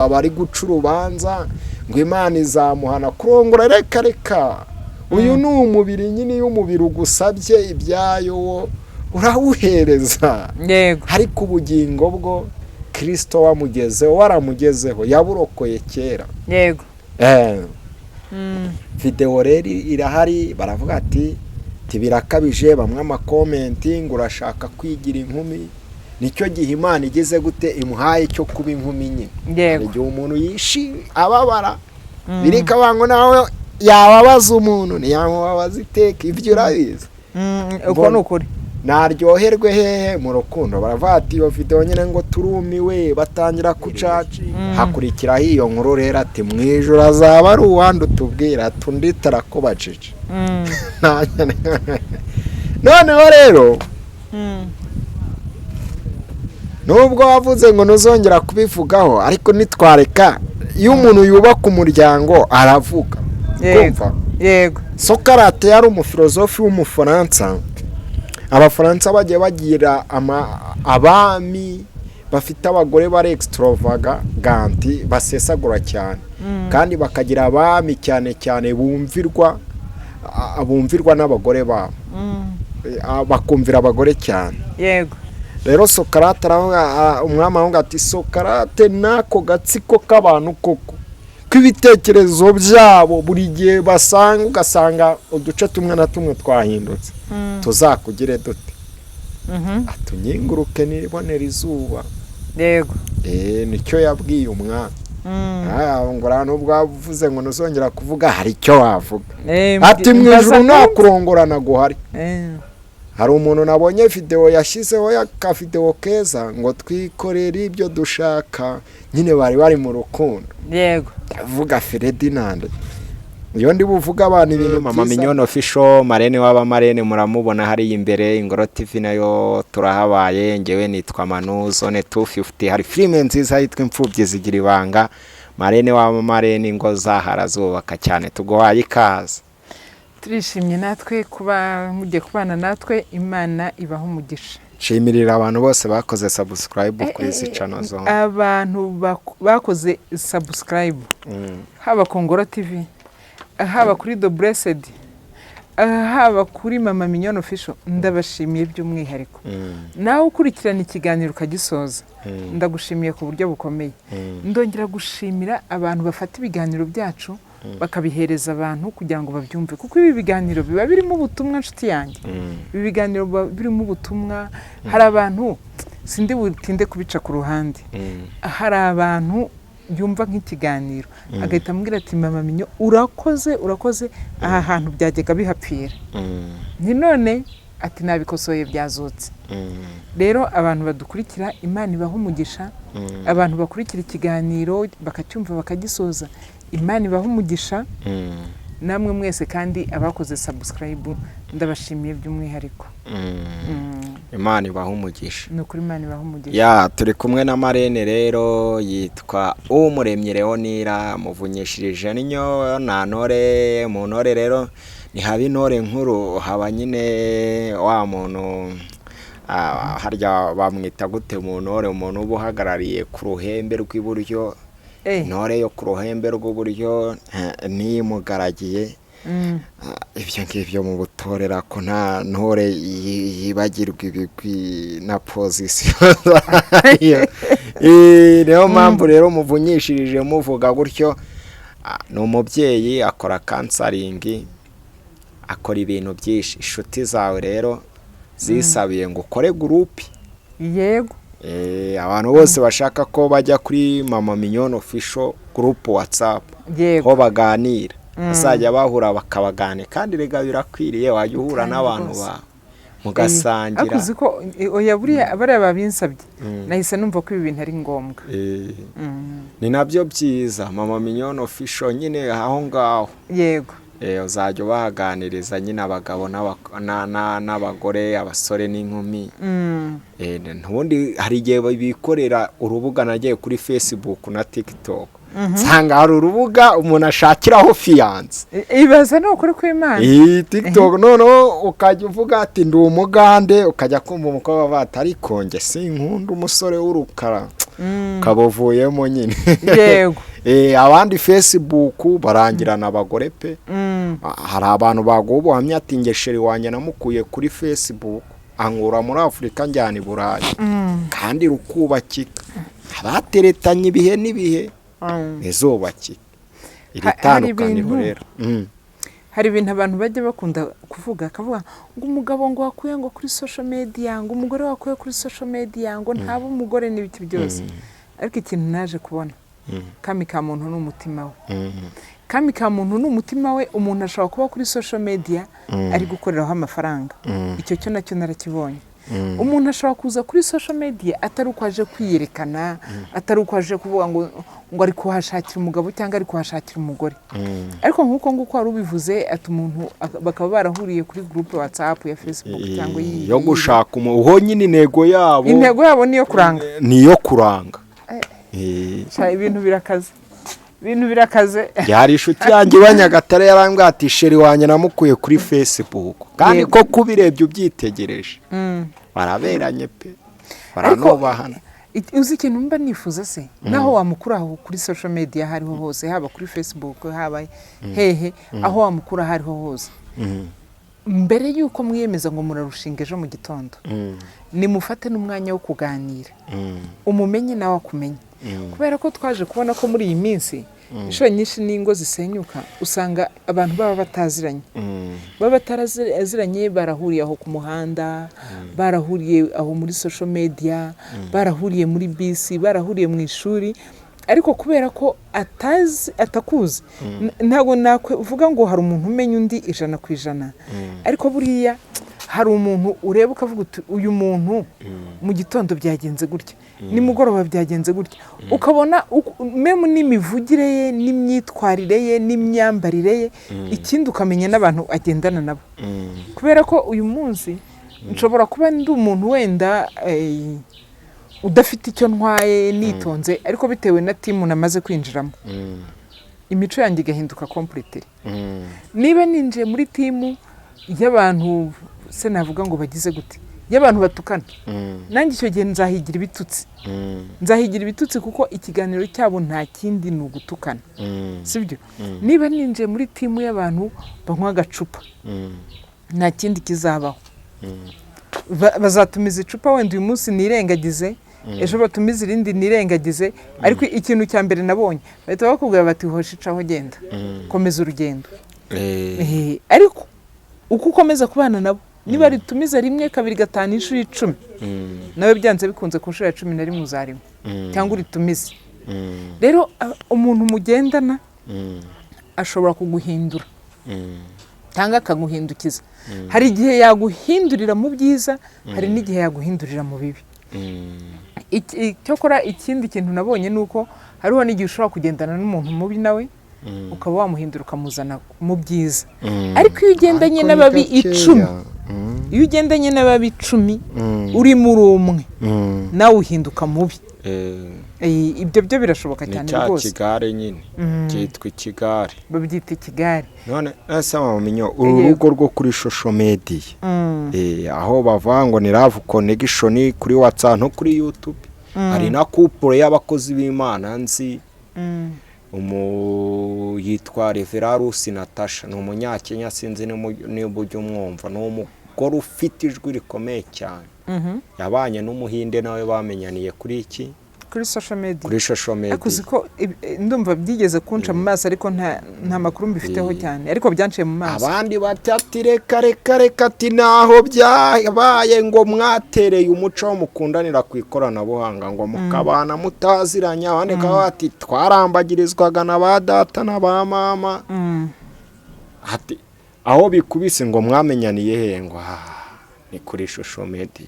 abari guca urubanza ngo Imana izamuhana kurongora reka uyu ni umubiri nyine y'umubiri ugusabye ibyayo urawuhereza yego ariko ubugingo bwo Kristo wamugezeho waramugezeho yaburokoye kera yego video rero irahari baravuga ati birakabije bamwe amakomenti ngo urashaka kwigira inkumi nicyo gihe Imana igeze gute imuhaye cyo kuba inkumi nyine yego igihe umuntu yishi ababara birika bango nawe yababaza umuntu ntiyamubabaza iteka ibyo urabizi uko nukuri naryoherwe hehe mu rukundo baravuga ati iyo video nyine ngo turumiwe batangira kucaca hakurikiraho iyo nkuru rero ati mwijuru azaba ari uwandi utubwira tunditara ko bacece noneho rero nubwo wavuze ngo ntuzongera kubivugaho ariko nitwareka iyo umuntu yubaka umuryango aravuga yego Socrate yari umufilozofi w'umufaransa abafaransa bagiye bagira abami bafite abagore bari extravaganti basesagura cyane kandi bakagira abami cyane cyane bumvirwa n'abagore babo bakumvira abagore cyane yego rero Socrate umwami avuga ati Socrate nako gatsiko k'abantu koko kw'ibitekerezo byabo buri gihe ugasanga uduce tumwe na tumwe twahindutse tuzakugire dute atunyinguruke nibonera izuba yego nicyo yabwiye umwami ngo nubwo wavuze ngo ntuzongera kuvuga hari icyo wavuga ati mwijuru nakurongorana guhari hari umuntu nabonye video yashyizeho y'akavideo keza ngo twikorere ibyo dushaka nyine bari mu rukundo yego avuga Ferdinand iyo ndi buvuga abantu ibintu Mama Mignone Official Marene w'abamarene muramubona hari imbere Ingoro TV nayo turahabaye ngewe nitwa Manu Zone 250 hari filime nziza yitwa Imfubyi zigira ibanga Marene w'abamarene ingo zahara zubaka cyane tugohaye ikaze turishimye natwe kuba mugiye kubana natwe Imana ibaho umugisha shimirira abantu bose bakoze subscribe kuri izi channel zo abantu bakoze subscribe haba ku Ngoro TV haba kuri The Blessed haba kuri Mama Mignone Official ndabashimiye by'umwihariko nawe ukurikirana ikiganiro ukagisoza ndagushimiye ku buryo bukomeye ndongera gushimira abantu bafata ibiganiro byacu bakabihereza abantu kugira ngo babyumve kuko ibi biganiro biba birimo ubutumwa nshuti yanjye ibi biganiro birimo ubutumwa hari abantu sindi butinde kubica ku ruhande hari abantu yumva nk'ikiganiro agahita ambwira ati Mama Minyo urakoze aha hantu byajyaga bihapfira ni none ati nabikosoye byazutse rero abantu badukurikira Imana ibaho umugisha abantu bakurikira ikiganiro bakacyumva bakagisoza Imana ibaho umugisha namwe mwese kandi abakoze subscribe ndabashimiye by'umwihariko Imana ibaho umugisha nukuri Imana ibaho umugisha turi kumwe na Marene rero yitwa Umuremyi Leonira muvunyishirije ninyo nantore mu ntore rero ni haba intore nkuru haba nyine wa muntu harya bamwita gute mu ntore umuntu uba uhagarariye ku ruhembe rw'iburyo intore yo ku ruhembe rw'uburyo niyimugaragiye ibyo ngibyo mu butorera ko nta ntore yibagirwa ibigwi na pozisiyo niyo mpamvu rero muvunyishirije muvuga gutyo ni umubyeyi akora kansaringi akora ibintu byinshi inshuti zawe rero zisabiye ngo ukore gurupe yego abantu bose bashaka ko bajya kuri Mama Mignone Official group WhatsApp ho baganira bazajya bahura bakabagane kandi rega birakwiriye wajya uhura n'abantu ba mugasangira akuzi ko oya buriya abari babinsabye nahise numva ko ibi bintu ari ngombwa ni nabyo byiza Mama Mignone Official nyine aho ngaho yego uzajya bahaganiriza nyine abagabo n'abagore abasore n'inkumi ntubundi hari igihe bikorera urubuga nagiye kuri Facebook na TikTok nsanga hari urubuga umuntu ashakiraho fiyanse ibaze no kuri kw'Imana TikTok noneho ukajya uvuga ati ndi umugande ukajya kumva umukobwa bata ariko nge sinkunda umusore w'urukara kabuvuyemo nyine. Yego. Abandi Facebook barangirana abagore pe. Hari abantu bagubuhamya ati ngesheri wanjye namukuye kuri Facebook ankura muri Afurika njyana i Burayi kandi rukubakika. Abateretanye ibihe n'ibihe izubakika. Iri tandukaniro rero. Hari ibintu abantu bajya bakunda kuvuga akavuga ngo umugabo ngo wakuye ngo kuri social media, ngo umugore wakuye kuri social media, ngo ntaba umugore n'ibiki byose. Ariko ikintu naje kubona kami ka muntu n'umutima we. Kami ka muntu n'umutima we, umuntu ashobora kuba kuri social media ari gukoreraho amafaranga. Icyo cyo nacyo narakibonye. Umuntu ashobora kuza kuri social media atari uko aje kwiyerekana, atari uko aje kuvuga ngo ari kuhashakira umugabo cyangwa ari kuhashakira umugore. Ariko nk'uko nguko wari ubivuze ati umuntu bakaba barahuriye kuri groupe WhatsApp ya Facebook cyangwa yo gushaka uho nyine intego yabo niyo kuranga. Niyo kuranga. Ibintu birakaze. Ibintu birakaze. Yari inshuti yanjye wa Nyagatare yarambwira ati sheri wanjye namukuye kuri Facebook. Kandi ko kubirebye ubyitegereje. Baraberanye pe. Baranobahana. Uzi ikintu mba nifuza se naho wamukuraho kuri social media hariho hose, haba kuri Facebook, haba hehe, aho wamukura hariho hose. Mbere yuko mwiyemeza ngo murarushinga ejo mu gitondo, nimufate n'umwanya wo kuganira, umumenye nawe akumenye. Kubera ko twaje kubona ko muri iyi minsi inshuro nyinshi n'ingo zisenyuka, usanga abantu baba bataziranye. Baba bataraziranye, barahuriye aho ku muhanda, barahuriye aho muri social media, barahuriye muri bisi, barahuriye mu ishuri. Ariko kubera ko atakuzi, ntabwo nakuvuga ngo hari umuntu umenya undi 100%. Ariko buriya hari umuntu ureba ukavuga uti uyu muntu mu gitondo byagenze gutya, nimugoroba byagenze gutya, ukabona meme n'imivugire ye n'imyitwarire ye n'imyambarire ye, ikindi ukamenya n'abantu agendana nabo. Kubera ko uyu munsi nshobora kuba ndi umuntu wenda udafite icyo ntwaye nitonze, ariko bitewe na timu namaze kwinjiramo, imico yanjye igahinduka completely. Niba ninjiye muri timu y'abantu se navuga ngo bagize gute, y'abantu batukana, nanjye icyo gihe nzahigira ibitutsi. Nzahigira ibitutsi kuko ikiganiro cyabo nta kindi ni ugutukana. Sibyo? Niba ninjiye muri timu y'abantu banywa agacupa, nta kindi kizabaho. Bazatumiza icupa wenda uyu munsi nirengagize, ejo batumiza irindi nirengagize, ariko ikintu cya mbere nabonye bahita bakubwira bati hosha icaho genda, komeza urugendo. Ariko uko ukomeza kubana nabo, niba ritumiza rimwe kabiri gatanu inshuro 10, nawe byanze bikunze ku nshuro ya 11 uzarimo cyangwa uritumize. Rero umuntu mugendana ashobora kuguhindura cyangwa akaguhindukiza. Hari igihe yaguhindurira mu byiza, hari n'igihe yaguhindurira mu bibi. Cyokora ikindi kintu nabonye nuko hariho n'igihe ushobora kugendana n'umuntu mubi nawe ukaba wamuhindura ukamuzana mu byiza. Ariko iyo ugendanye n'ababi 10, iyo ugendanye n'ababi 10 uri muri umwe, nawe uhinduka mubi. Ibyo byo birashoboka cyane rwose. Ni kigare nyine cyitwa ikigare, babyita ikigare. None asaba mumenyo urugo rwo kuri social media, aho bava ngo ni love connection kuri WhatsApp no kuri YouTube. Hari na couple y'abakozi b'Imana nzi, yitwa Reverarus Natasha, ni umunyakenya, sinzi n'uburyo umwumva, ni umugore ufite ijwi rikomeye cyane. Yabanye n'umuhinde nawe bamenyaniye kuri kuri social media. Kuri social media. Akuzi ko ndumva byigeze kunca mu maso, ariko nta makuru mbifiteho cyane, ariko byanciye mu maso. Abandi batati reka ati naho byabaye ngo mwatereye umuco wo mukundanira ku ikoranabuhanga ngo mukabana mutaziranya, abandi bati twarambagirizwaga na ba data na ba mama. Ati aho bikubise ngo mwamenyaniye he, ngo ni kuri social media.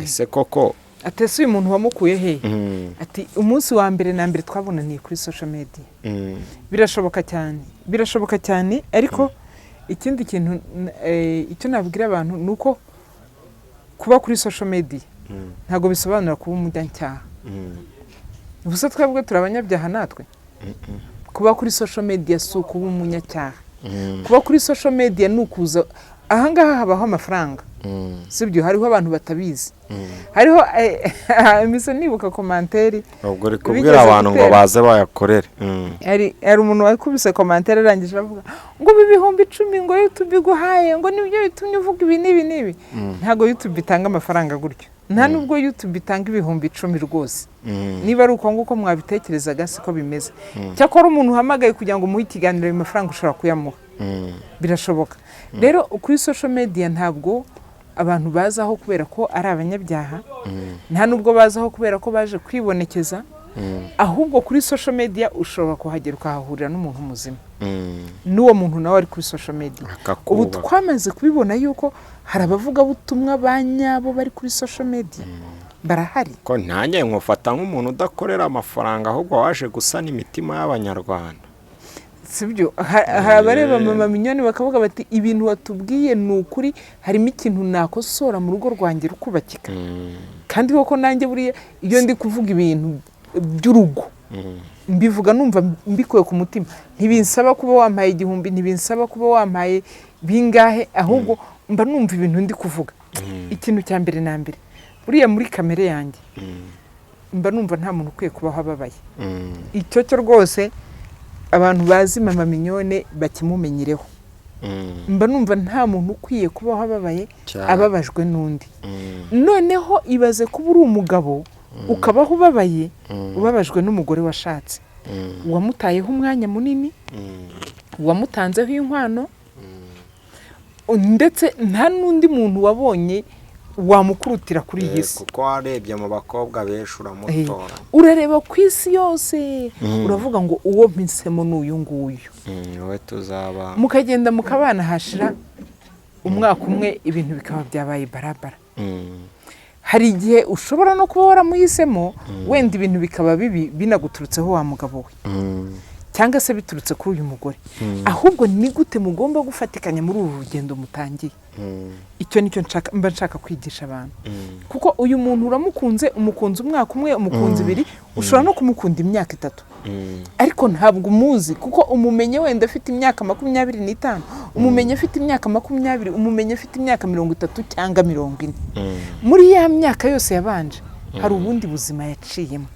Ese koko atese uyu muntu wamukuye he? Ati umunsi wa mbere na mbere twabonaniye kuri social media. Birashoboka cyane, ariko ikindi kintu icyo nabwira abantu nuko kuba kuri social media ntago bisobanura kuba umujyancyaha. Ubuse twebwe turabanyabyaha natwe. Kuba kuri social media si kuba umunyacyaha. Kuba kuri social media nukuza ahangaha habaho amafaranga. sibyo hariho abantu batabizi hariho imiso nibuka komanteri ubwo uri kubwira abantu ngo baze bayakorere ari umuntu wakubise komanteri arangije avuga ngo ibihumbi 10 ngo YouTube iguhaye ngo nibyo bitumye uvuga ibi nibi ntago YouTube itanga amafaranga gutyo nta nubwo YouTube itanga ibihumbi 10 rwose niba ari uko nguko mwabitekerezaga siko bimeze cyakora umuntu uhamagaye kugira ngo muhe ikiganiro ayo mafaranga ushobora kuyamuha birashoboka rero kuri social media ntabwo abantu bazaho kubera ko ari abanyabyaha nta nubwo bazaho kubera ko baje kwibonekeza ahubwo kuri social media ushobora kuhagera ukahahurira n'umuntu muzima n'uwo muntu nawe ari kuri social media ubu twamaze kubibona yuko hari abavuga butumwa banyabo bari kuri social media barahari ko nanjye nkufata nk'umuntu udakorera amafaranga ahubwo waje gusana imitima y'abanyarwanda sibyo hari abareba mama minyoni bakavuga bati ibintu watubwiye ni ukuri harimo ikintu nakosora mu rugo rwanjye rukubakika kandi koko nanjye buriya iyo ndi kuvuga ibintu by'urugo mbivuga numva mbikuye ku mutima ntibinsaba kuba wampaye 1000 ntibinsaba kuba wampaye bingahe ahubwo mba numva ibintu ndi kuvuga ikintu cya mbere na mbere buriya muri kamere yanjye mba numva nta muntu ukwiye kubaho ababaye icyo cyo rwose abantu bazi mama minyone bakimumenyereho mba numva nta muntu ukwiye kubaho ababaye ababajwe n'undi noneho ibaze kuba uri umugabo ukabaho ubabaye ubabajwe n'umugore washatse wamutayeho umwanya munini wamutanzeho inkwano ndetse nta n'undi muntu wabonye wamukurutira kuri iyi si kuko warebye mu bakobwa benshi uramutora urareba ku isi yose uravuga ngo uwo mpisemo n'uyu nguyu wowe tuzaba mukagenda mukabana hashira umwaka umwe ibintu bikaba byabaye barabara hari igihe ushobora no kuba waramuhisemo wenda ibintu bikaba bibi binaguturutseho wa mugabo we cyangwa se biturutse kuri uyu mugore ahubwo ni gute mugomba gufatikanya muri uru rugendo mutangiye icyo nicyo nshaka kwigisha abantu kuko uyu muntu uramukunze umukunze umwaka umwe umukunze 2 ushobora no kumukunda imyaka 3 ariko ntabwo umuzi kuko umumenye wenda afite imyaka 25 umumenye afite imyaka 20 umumenye afite imyaka 30 cyangwa 40 muri ya myaka yose yabanje hari ubundi buzima yaciyemo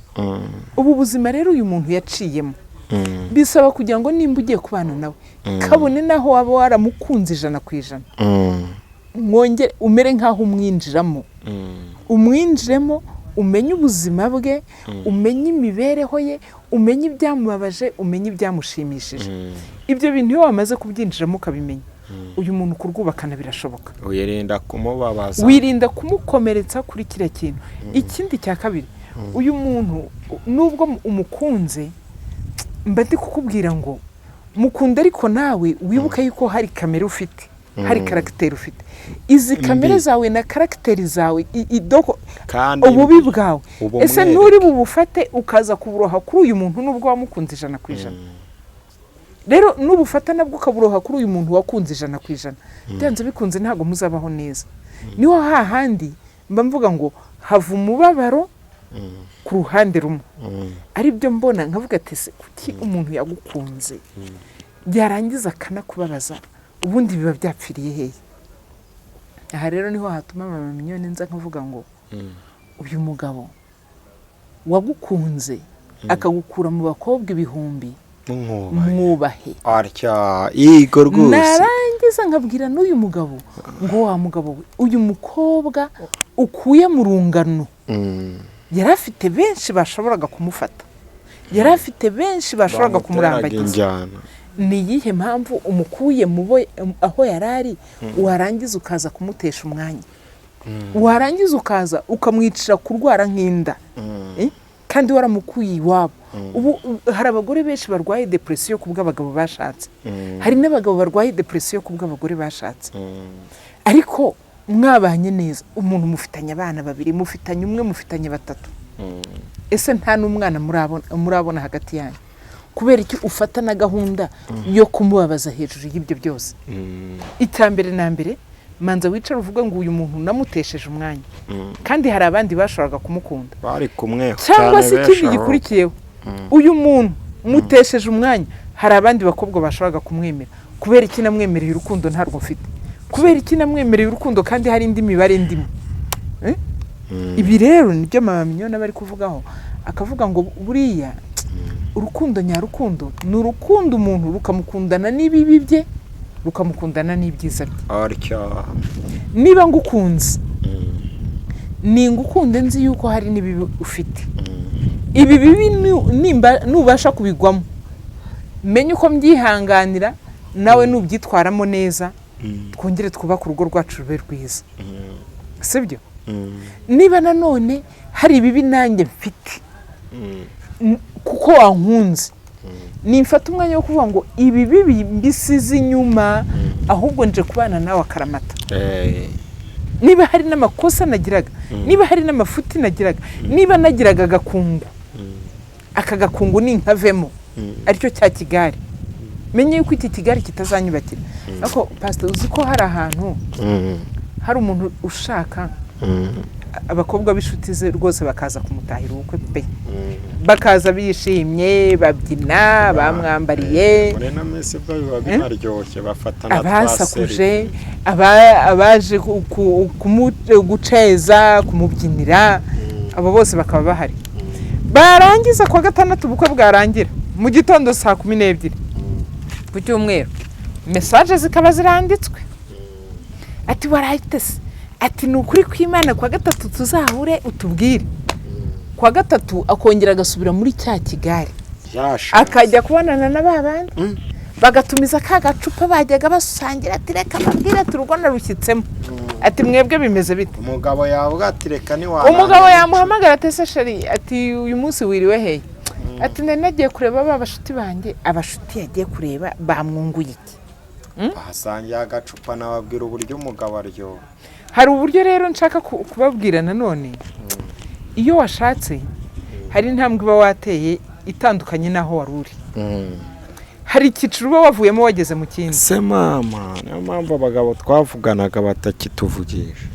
ubu buzima rero uyu muntu yaciyemo bisaba kugira ngo nimba ugiye kubana nawe kabone naho waba waramukunze 100%, mwongere umere nkaho umwinjiramo umwinjiremo umenye ubuzima bwe umenye imibereho ye umenye ibyamubabaje umenye ibyamushimishije ibyo bintu iyo wamaze kubyinjiramo ukabimenya uyu muntu kurwubakana birashoboka wirinda kumubabaza wirinda kumukomeretsa kuri kiriya kintu ikindi cya kabiri uyu muntu nubwo umukunze mba ndi kukubwira ngo mukunda ariko nawe wibuka yuko hari kamera ufite hari karagiteri ufite izi kamera zawe na karagiteri zawe idoko ububi bwawe ese nturi bubufate ukaza kuburoha kuri uyu muntu nubwo wamukunze 100%. rero nubufata nabwo ukaburoha kuri uyu muntu wakunze 100%, byanze bikunze ntago muzabaho neza niho hahandi mba mvuga ngo hava umubabaro ku ruhande rumwe ari byo mbona nkavuga ati kuki umuntu yagukunze byarangiza akanakubabaza ubundi biba byapfiriye hehe aha rero niho hatuma mama minyone nza nkavuga ngo uyu mugabo wagukunze akagukura mu bakobwa 1000 mwubahe arya igo rwose narangiza nkabwira n'uyu mugabo ngo wa mugabo uyu mukobwa ukuye mu rungano yari afite benshi bashoboraga kumufata yari afite benshi bashoboraga kumurambagiza ni yihe mpamvu umukuye mubo aho yarari warangiza ukaza kumutesha umwanya warangiza ukaza ukamwicira kurwara nk'inda kandi waramukuye iwabo ubu hari abagore benshi barwaye depression kubwa abagabo bashatse hari n'abagabo barwaye depression kubwa abagore bashatse ariko mwabanye neza umuntu mufitanye abana 2 mufitanye umwe mufitanye 3 ese nta n'umwana murabona hagati yanyu kubera iki ufata na gahunda yo kumubabaza hejuru y'ibyo byose itambere na mbere manza wicara uvuga ngo uyu muntu namutesheje umwanya kandi hari abandi bashoraga kumukunda bari kumwe cyangwa se ikindi gikurikiyeho uyu muntu mutesheje umwanya hari abandi bakobwa bashoraga kumwemera kubera iki namwemereye urukundo ntarwo mfite kubera iki namwemereye urukundo kandi hari indi mibare ndimo. Ibi rero nibyo mama Mignone bari kuvugaho, akavuga ngo buriya urukundo nyarukundo ni urukundo umuntu rukamukundana n'ibibi bye rukamukundana n'ibyiza bye. Niba ngukunze ni ngukunde nzi yuko hari n'ibibi ufite, ibi bibi nubasha kubigwamo menye uko mbyihanganira nawe nubyitwaramo neza, twongere twubake urugo rwacu rube rwiza, sibyo? Niba nanone hari ibibi nanjye mfite kuko wankunze, nimfata umwanya wo kuvuga ngo ibi bibi mbisize inyuma, ahubwo nje kubana nawe akaramata. Niba hari n'amakosa nagiraga, niba hari n'amafuti nagiraga, niba nagiraga agakungu, aka gakungu ninkavemo aricyo cya kigari, menye yuko iki kigari kitazanyubakira. Ariko pastor, uzi ko hari ahantu hari umuntu ushaka abakobwa b'inshuti ze rwose bakaza kumutahira ubukwe pe, bakaza bishimye, babyina, bamwambariye, abasakuje, abaje guceza, kumubyinira, abo bose bakaba bahari. Barangiza kwa gatandatu ubukwe bwarangira mu gitondo saa 12 ku cyumweru, message zikaba ziranditswe ati warayitese, ati nukuri kw'Imana kwa gatatu tuzahure utubwire. Kwa gatatu akongera agasubira muri cya kigari, akajya kubonana na babandi, bagatumiza ka gacupa bajyaga basangira, ati reka babwire turugona rushyitsemo, ati mwebwe bimeze bite? Umugabo yavuga ati reka ni wana, umugabo yamuhamagara ati se sheri, ati uyu munsi wiriwe he? Ati nagiye kureba babashuti banjye. Abashuti yagiye kureba bamwunguye iki? basangiye agacupa, nababwira uburyo umugabo aryo. Hari uburyo rero nshaka kubabwira nanone, iyo washatse hari intambwe uba wateye itandukanye naho wari uri. Hari ikiciro uba wavuyemo wageze mu kindi. Se mama, niyo mpamvu abagabo twavuganaga batakituvugisha.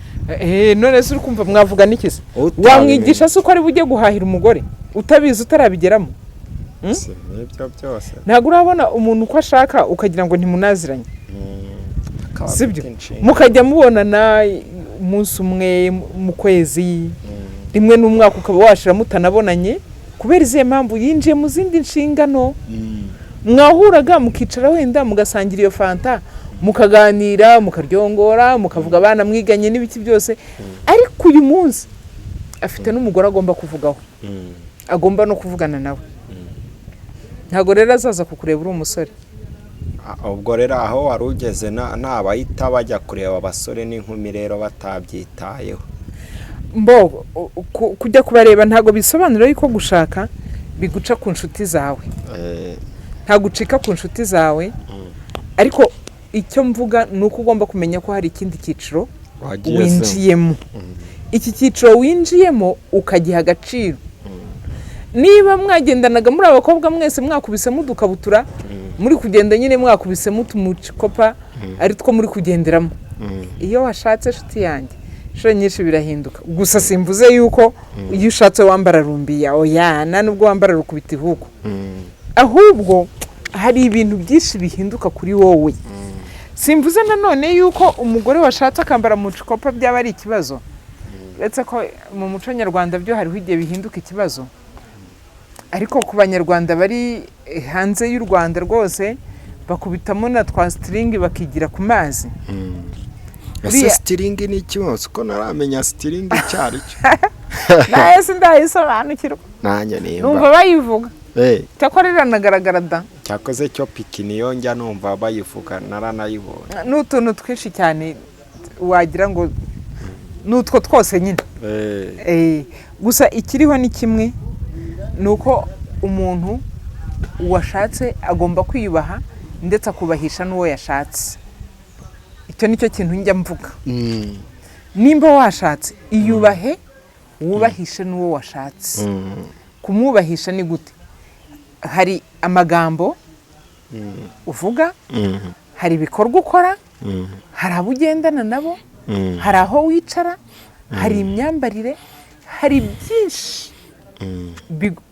None se uri kumva mwavuga n'ikisi? Wamwigisha se uko ari bujye guhahira umugore utabizi utarabigeramo? Ibyo byose ntabwo urabona umuntu uko ashaka ukagira ngo ntimunaziranye, sibyo? Mukajya mubonana umunsi umwe mu kwezi, rimwe n'umwaka ukaba washira mutanabonanye kubera izihe mpamvu yinjiye mu zindi nshingano. Mwahuraga mukicara wenda mugasangira iyo fanta, mukaganira, mukaryongora, mukavuga abana mwiganye n'ibiki byose, ariko uyu munsi afite n'umugore agomba kuvugaho, agomba no kuvugana nawe. Ntago rero azaza kukureba uri umusore. Ubwo rero aho wari ugeze n'abayita bajya kureba abasore n'inkumi rero batabyitayeho. Mbo kujya kubareba ntago bisobanura yuko gushaka biguca ku nshuti zawe, ntago ucika ku nshuti zawe, ariko icyo mvuga nuko ugomba kumenya ko hari ikindi cyiciro winjiyemo. Iki cyiciro winjiyemo ukagiha agaciro. Niba mwagendanaga muri abakobwa mwese mwakubisemo udukabutura, muri kugenda nyine mwakubisemo utumucikopa, ari two muri kugenderamo, iyo washatse nshuti yanjye shoro nyinshi birahinduka. Gusa simvuze yuko iyo ushatse wambara rumbiya, oya, nubwo wambara rukubita ihugu, ahubwo hari ibintu byinshi bihinduka kuri wowe. Simvuze nanone yuko umugore washatse akambara mucikopa byaba ari ikibazo, uretse ko mu muco nyarwanda byo hariho igihe bihinduka ikibazo, ariko ku banyarwanda bari hanze y'u Rwanda rwose bakubitamo na twa string bakigira ku mazi. Ese string ni ikibazo ko naramenya string cyari cyo? Naye sindayisobanukirwa. Nanjye nimba numva bayivuga. Cyakorera nagaragara da. Cyakoze cyo pikini yonjya numva bayivuga naranayibonye. N'utuntu twinshi cyane wagira ngo nutwo twose nyine. Gusa ikiriho ni kimwe, nuko umuntu washatse agomba kwiyubaha ndetse akubahisha n'uwo yashatse. Icyo nicyo kintu njya mvuga. Nimba washatse iyubahe, wubahishe n'uwo washatse. Kumwubahisha ni gute? Hari amagambo uvuga, hari ibikorwa ukora, hari abo ugendana nabo, hari aho wicara, hari imyambarire, hari byinshi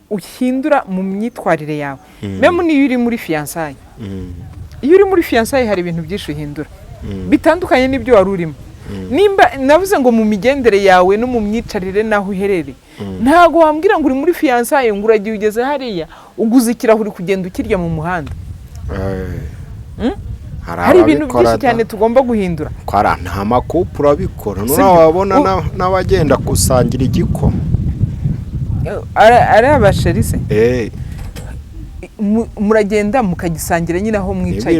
uhindura mu myitwarire yawe. Meme niyo uri muri fiançailles, iyo uri muri fiançailles hari ibintu byinshi uhindura. bitandukanye n'ibyo wari urimo. Nimba navuze ngo mu migendere yawe no mu myicarire naho uherereye, ntago wambwira ngo uri muri fiyansaye ngo uragiye ugeze hariya uguze ikirahuri kugenda ukirya mu muhanda. Hari ibintu byinshi cyane tugomba guhindura. Nta makupura abikora, wabona n'abagenda gusangira igikoma ari abasherise muragenda mukagisangira nyine aho mwicaye,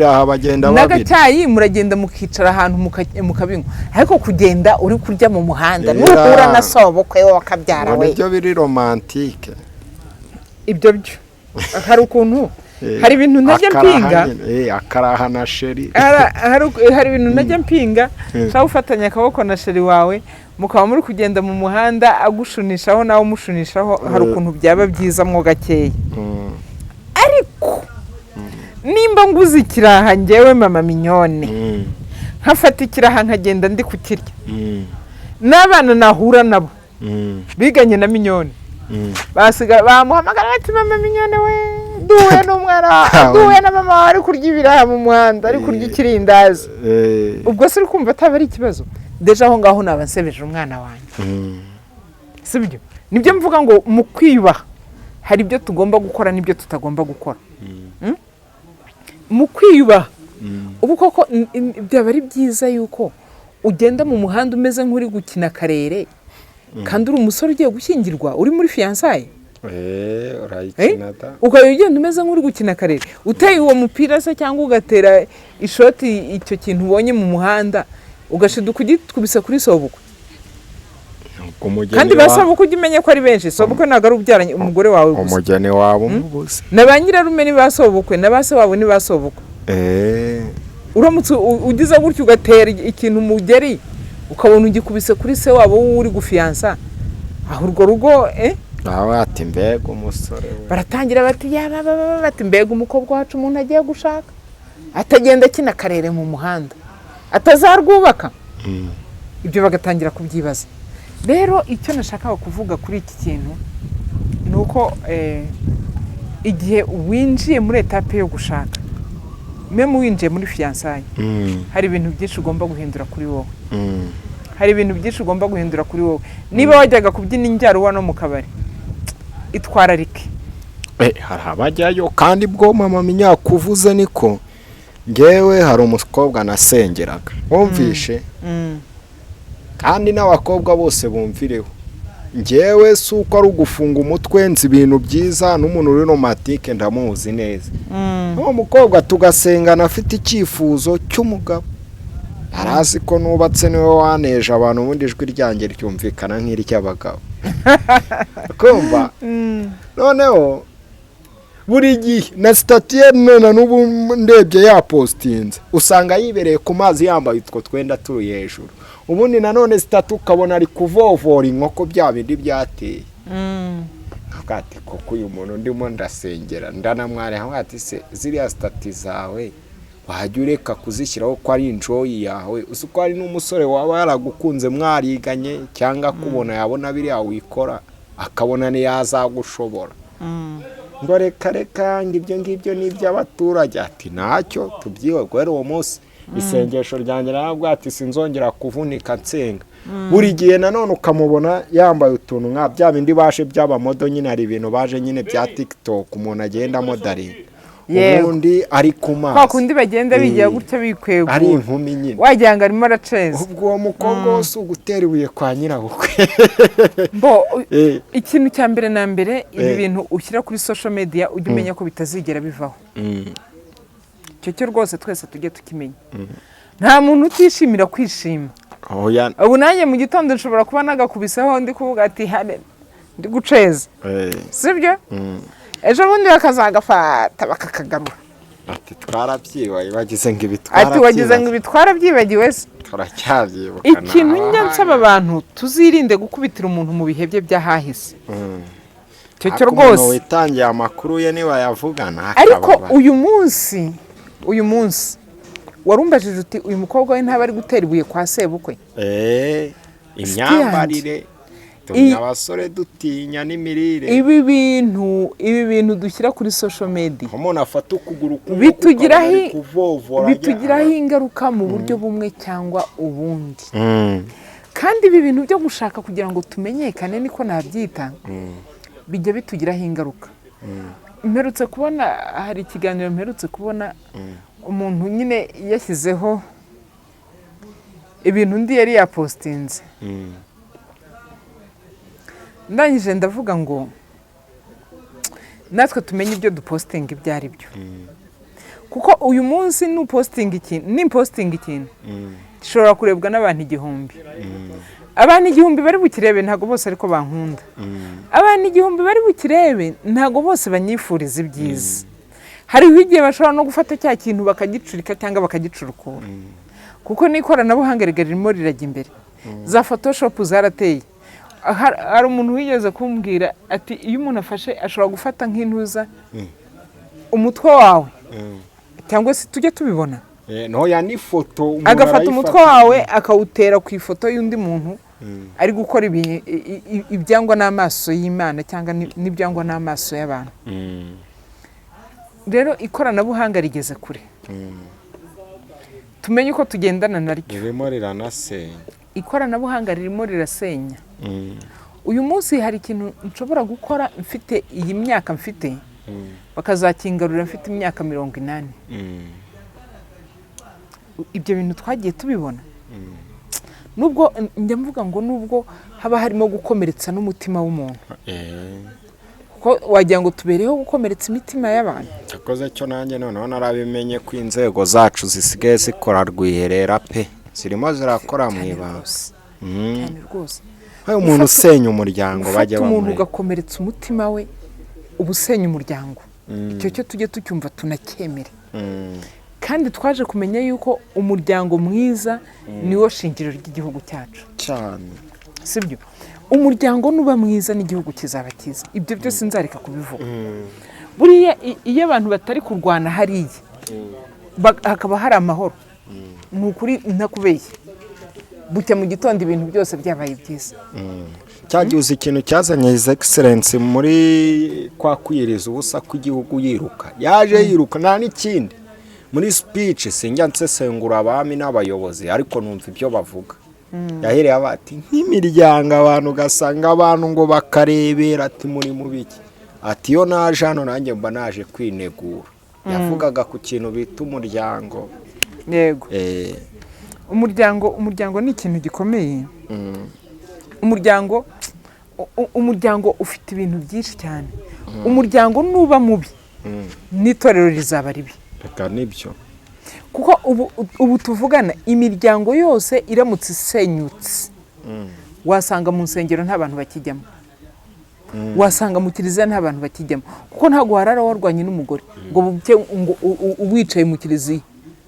n'agacyayi muragenda mukicara ahantu mukabinywa, ariko kugenda uri kurya mu muhanda nuhura na sobukwe wakabyara we, nibyo biri romantike. Ibyo byo hari ukuntu hari ibintu ntajya mpinga akaraha na sheri, hari ibintu ntajya mpinga ushaka gufatanya akaboko na sheri wawe mukaba muri kugenda mu muhanda agushunishaho nawe umushunishaho, hari ukuntu byaba byiza mwo gakeya. Ariko nimba nguze ikiraha njyewe mama minyone nkafata ikiraha nkagenda ndi kukirya, n'abana nahura nabo biganye na minyone basiga bamuhamagara bati mama minyone we duwe n'umwana duwe na mama ari kurya ibiraha mu muhanda ari kurya ikirindazi. Ubwo se ukumva ataba ari ikibazo? Deja aho ngaho nabansebeje umwana wanjye, sibyo? Nibyo mvuga ngo mu kwiyubaha hari ibyo tugomba gukora n'ibyo tutagomba gukora. Mu kwiyubaha ubu koko byaba ari byiza yuko ugenda mu muhanda umeze nk'uri gukina karere kandi uri umusore ugiye gushyingirwa uri muri fiyansaye. Urayikina da ukaba ugenda umeze nk'uri gukina karere, uteye uwo mupira se cyangwa ugatera ishoti icyo kintu ubonye mu muhanda ugashiduka ugikubise kuri sobukwe. Kandi basabukwe ujye umenya ko ari benshi, sobukwe ntabwo ari ubyaranye umugore wawe gusa, umugeni wawe umubuze na ba nyirarume ni basobukwe na base wabo ni basobukwe. Uramutse ugize gutyo ugatera ikintu umugeri ukabona ugikubise kuri se wabo uri gufiyansa, aho urwo rugo aho ati mbega umusore we baratangira bati bati mbega umukobwa wacu umuntu agiye gushaka atagenda kina karere mu muhanda atazarwubaka. Ibyo bagatangira kubyibaza. Rero icyo nashakaga kuvuga kuri iki kintu ni uko igihe winjiye muri etape yo gushaka, meme winjiye muri fiyansaye, hari ibintu byinshi ugomba guhindura kuri wowe. Hari ibintu byinshi ugomba guhindura kuri wowe. Niba wajyaga kubyina injyaruwa no mu kabari, itwararike. Hari abajyayo kandi bwo mama minyakuvuze niko ngewe hari umukobwa nasengeraga wumvishe, kandi n'abakobwa bose bumvireho. Ngewe si uko ari ugufunga umutwe, nzi ibintu byiza, n'umuntu uri romantike ndamuzi neza. Uwo mukobwa tugasengana afite icyifuzo cy'umugabo, arazi ko nubatse niwe waneje abantu, ubundi ijwi ryanjye ryumvikana nk'iry'abagabo. Kumva noneho buri gihe na statiye none n'ubu ndebye yapostinze usanga yibereye ku mazi yambaye utwo twenda turi hejuru, ubundi nanone statu ukabona ari kuvovora inkoko bya bindi byateye. Ati koko uyu muntu ndimo ndasengera ndanamware hamwe ati se ziriya stati zawe wajya ureka kuzishyiraho ko ari enjoy yawe, uko ari n'umusore waba yaragukunze mwariganye cyangwa kubona yabona biriya wikora akabona ni yazagushobora ngo reka ngibyo ni iby'abaturage. Ati ntacyo tubyiwe guhera uwo munsi isengesho ryanjye nabwo ati sinzongera kuvunika nsenga. Buri gihe nanone ukamubona yambaye utuntu nka bya bindi baje by'abamodo nyine, hari ibintu baje nyine bya TikTok umuntu agenda modeling, ubundi ari ku mazi kwa kundi bagenda bigira gutya bikwegura ari inkumi nyine wagira ngo arimo araceza. Ubwo uwo mukobwa wose ugutera ibuye kwa nyirabukwe. Ikintu cya mbere na mbere ibi bintu ushyira kuri social media ujye umenya ko bitazigera bivaho. Cyo rwose twese tujye tukimenya. Nta muntu utishimira kwishima. Ubu nanjye mu gitondo nshobora kuba nagakubiseho ndi kuvuga ati ndi guceza, sibyo? Ejo bundi bakazagafata bakakagarura ati twarabyibaye bagize ngo ibitwara byibagiwe se turacyabyibuka. Ikintu njya nsaba abantu tuzirinde gukubitira umuntu mu bihe bye byahahise. Cyo rwose witangiye amakuru ye niba yavugana. Ariko uyu munsi warumbajije uti uyu mukobwa we ntaba ari gutera ibuye kwa sebukwe. Imyambarire bitumye abasore dutinya n'imirire. Ibi bintu dushyira kuri social media umuntu afata ukuguru bitugiraho ingaruka mu buryo bumwe cyangwa ubundi. Kandi ibi bintu byo gushaka kugira ngo tumenyekane niko nabyita bijya bitugiraho ingaruka. Mperutse kubona hari ikiganiro mperutse kubona umuntu nyine yashyizeho ibintu ndi yari yapostinze. Ndangije ndavuga ngo natwe tumenye ibyo dupostinga ibyo ari byo. Kuko uyu munsi n'upostinga ikintu gishobora kurebwa n'abantu 1000. Abantu 1000 bari bukirebe ntago bose ariko bankunda. Abantu 1000 bari bukirebe ntago bose banyifuriza ibyiza. Hariho igihe bashobora no gufata cya kintu bakagicurika cyangwa bakagicurukura. Kuko n'ikoranabuhanga ririmo rirajya imbere. Za Photoshop zarateye. Hari umuntu wigeze kumbwira ati iyo umuntu afashe ashobora gufata nk'intuza umutwe wawe cyangwa se tujye tubibona noya ni foto agafata umutwe wawe akawutera ku ifoto y'undi muntu ari gukora ibyangwa n'amaso y'Imana cyangwa n'ibyangwa n'amaso y'abantu. Rero ikoranabuhanga rigeze kure. Tumenye uko tugendana naryo. Ririmo riranasenya. Ikoranabuhanga ririmo rirasenya. Uyu munsi hari ikintu nshobora gukora mfite iyi myaka mfite bakazakingarura mfite imyaka 80. Ibyo bintu twagiye tubibona. Nubwo njya mvuga ngo nubwo haba harimo gukomeretsa n'umutima w'umuntu. Ko wagira ngo tubereho gukomeretsa imitima y'abantu. Cyakoze cyo nanjye noneho narabimenye ko inzego zacu zisigaye zikora rwiherera pe. Zirimo zirakora mu ibanga. Cyane rwose. Hayo umuntu usenya umuryango bajya bamwe. Umuntu ugakomeretsa umutima we ubusenya umuryango. Icyo cyo tujye tucyumva tunakemere. Kandi twaje kumenya yuko umuryango mwiza niwo shingiro ry'igihugu cyacu. Cyane. Sibyo. Umuryango nuba mwiza n'igihugu kizaba kiza. Ibyo byose nzareka kubivuga. Buriya iyo abantu batari kurwana hariye hakaba hari amahoro. Nukuri ntakubeshye. Bucya mu gitondo ibintu byose byabaye byiza. Cyagize ikintu cyazanye His Excellence muri kwa kwiriza ubusa kw'igihugu yiruka. Yaje yiruka nta n'ikindi. Muri speech sinjya nsesengura abami n'abayobozi ariko numva ibyo bavuga. Yahereye abati nk'imiryango abantu gasanga abantu ngo bakarebera ati muri mubiki. Ati yo naje hano nanjye mba naje kwinegura. Yavugaga ku kintu bita umuryango. Yego. Umuryango ni ikintu gikomeye. Umuryango ufite ibintu byinshi cyane. Umuryango nuba mubi n'itorero rizaba ribi. Reka nibyo. Kuko ubu tuvugana imiryango yose iramutse isenyutse. Wasanga mu nsengero nta bantu bakijyamo. Wasanga mu kiliziya nta bantu bakijyamo. Kuko ntago harara warwanye n'umugore ngo wicaye mu kiliziya.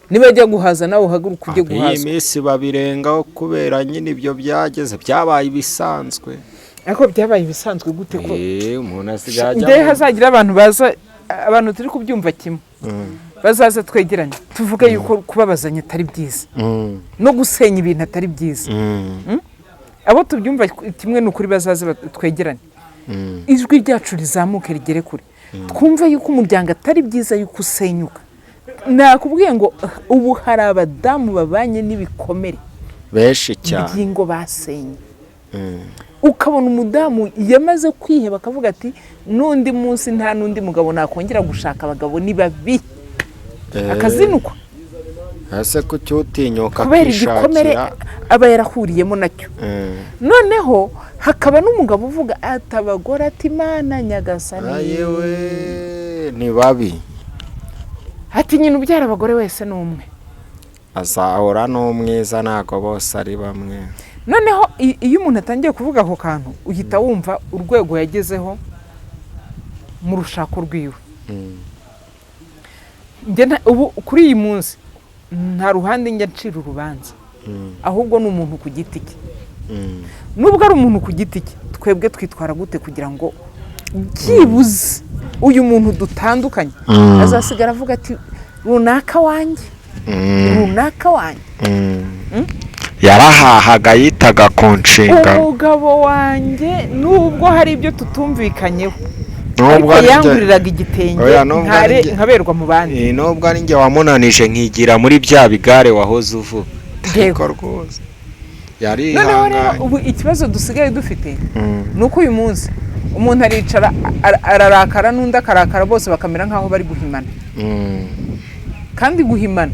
Niba ajya guhaza nawe uhaguruka ujye guhaza. Iyi minsi babirengaho kubera nyine ibyo byageze byabaye ibisanzwe. Ariko byabaye ibisanzwe gute ko umuntu asigaye nde hazagira abantu turi kubyumva kimwe. Bazaza twegeranye tuvuga yuko kubabazanya atari byiza no gusenya ibintu atari byiza. Abo tubyumva kimwe n'ukuri bazaza twegeranye. Ijwi ryacu rizamuke rigere kure. Twumva yuko umuryango atari byiza yuko usenyuka. Nakubwiye ngo ubu hari abadamu babanye n'ibikomere benshi cyane byingo basenye. Ukabona umudamu yamaze kwiheba akavuga ati nundi munsi nta nundi mugabo nakongera gushaka abagabo ni babi. Akazinukwa. Ase ko cyutinyuka kwishakira aba yarahuriyemo nacyo. Noneho hakaba n'umugabo uvuga atabagora ati Imana nyagasani. Ayewe ni babi. Ati nyine ubyara abagore wese n'umwe. Azahora n'umwiza ntago bose ari bamwe. Noneho iyo umuntu atangiye kuvuga ako kantu uhita wumva urwego yagezeho mu rushako rwiwe. Ubu kuri iyi munsi nta ruhande njya ncira urubanza. Ahubwo ni umuntu ku giti cye. Nubwo ari umuntu ku giti cye twebwe twitwara gute kugira ngo byibuze uyu muntu dutandukanye azasigara avuga ati runaka wanjye runaka wanjye. yarahahaga yitaga ku nshinga. Umugabo wanjye nubwo hari ibyo tutumvikanyeho ariko yanguriraga igitenge nkaberwa mu bandi. Nubwo ari njye wamunanije nkigira muri bya bigare wahoze uvuga. Yego rwose yari ihanganye. Ubu ikibazo dusigaye dufite ni uko uyu munsi umuntu aricara ararakara n'undi akarakara bose bakamera nk'aho bari guhimana. Kandi guhimana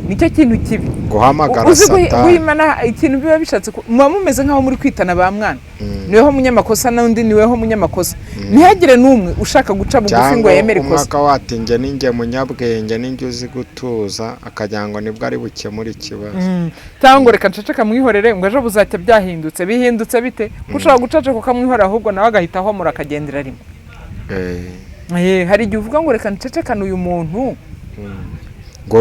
nicyo kintu kibi. Guhamagara Satani. Guhimana ikintu biba bishatse muba mumeze nk'aho muri kwitana ba mwana. Niweho munyamakosa n'undi niweho munyamakosa. Ntihagire n'umwe ushaka guca bugufi ngo yemere kosa. Umwaka watinge ninjye munyabwenge ninjye uzi gutuza akagira ngo nibwo ari bukemura ikibazo. Cyangwa reka nceceka mwihorere ngo ejo buzacya byahindutse. Bihindutse bite? Ushobora guceceka ukamwihorera ahubwo nawe agahitaho murakagendera rimwe. Hari igihe uvuga ngo reka ncecekane uyu muntu ngo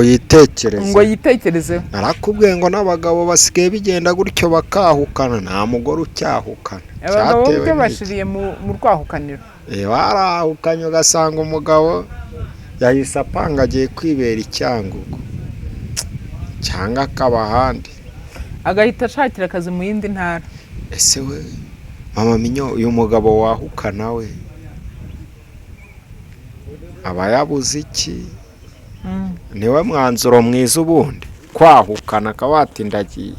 yitekereze. Narakubwiye ngo n'abagabo basigaye bigenda gutyo bakahukana, nta mugore ucyahukana. Abagabo byo bashiriye mu rwahukaniro. Warahukanye ugasanga umugabo yahise apanga agiye kwibera icyangugu cyangwa akaba ahandi agahita ashakira akazi mu yindi ntara. Ese we mama Minyo, uyu mugabo wahukana we aba yabuze iki? Niwe mwanzuro mwiza ubundi kwahukana akabatindagiye.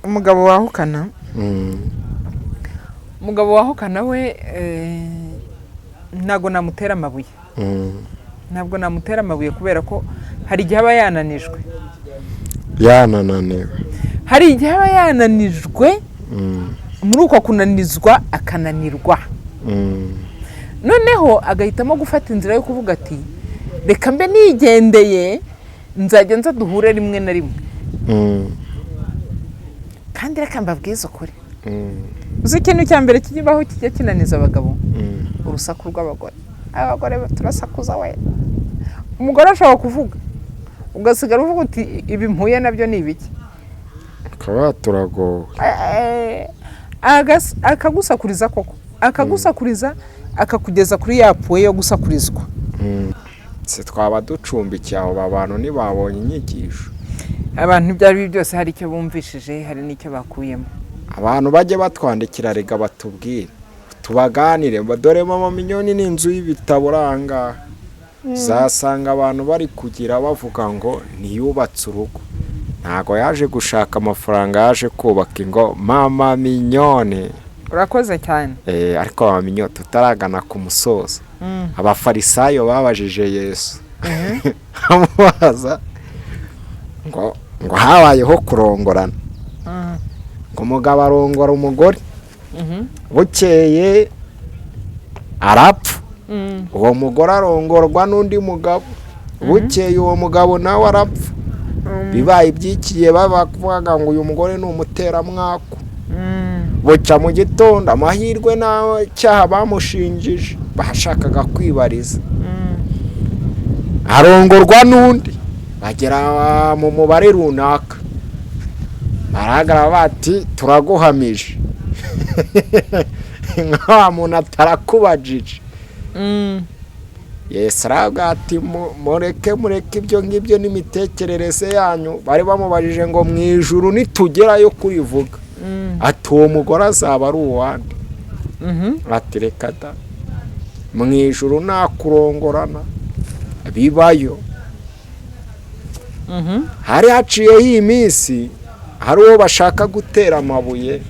Umugabo wahukana umugabo wahukana we ntago namutera amabuye. Ntabwo namutera amabuye kubera ko hari igihe aba yananijwe. Hari igihe aba yananijwe muri uko kunanizwa akananirwa. Noneho agahitamo gufata inzira yo kuvuga ati reka mbe nigendeye nzajya nza duhure rimwe na rimwe. Kandi reka mbabwize ukuri. Uzi ikintu cya mbere kibaho kijya kinaniza abagabo? Urusaku rw'abagore. Abagore turasakuza we. Umugore ashobora kuvuga ugasigara uvuga uti ibi mpuye nabyo ni ibiki? Akaba turagowe. Akagusakuriza koko. Akagusakuriza akakugeza kuri yapfuye yo gusakurizwa. Se twaba ducumbikiye aho abantu ntibabonye inyigisho. Abantu ibyo ari byose hari icyo bumvishije, hari n'icyo bakuyemo. Abantu bajye batwandikira rega batubwire tubaganire. Dore mama Minyo ni inzu y'ibitabo uranga. Zasanga abantu bari kugira bavuga ngo niyubatse urugo, ntago yaje gushaka amafaranga, yaje kubaka ingo. Mama Minyo urakoze cyane. Ariko mama Minyo tutaragana ku musozo. Abafarisayo babajije Yesu amubaza ngo habayeho kurongorana. Ngo umugabo arongora umugore, bukeye arapfa. Uwo mugore arongorwa n'undi mugabo, bukeye uwo mugabo nawe arapfa. Bibaye ibyikiriye bavuga ngo uyu mugore ni umuteramwako. Buca mu gitondo amahirwe nawe cyaha bamushinjije bashakaga kwibariza, arongorwa n'undi. Bagera mu mubare runaka baragara bati turaguhamije. Nka muntu atarakubajije. Yesu aravuga ati mureke ibyo ngibyo n'imitekerereze yanyu. Bari bamubajije ngo mu ijuru nitugerayo kurivuga ati uwo mugore azaba ari uwande. Ati reka da, mu ijuru nta kurongorana bibayo. Hari haciyeho iyi minsi hari uwo bashaka gutera amabuye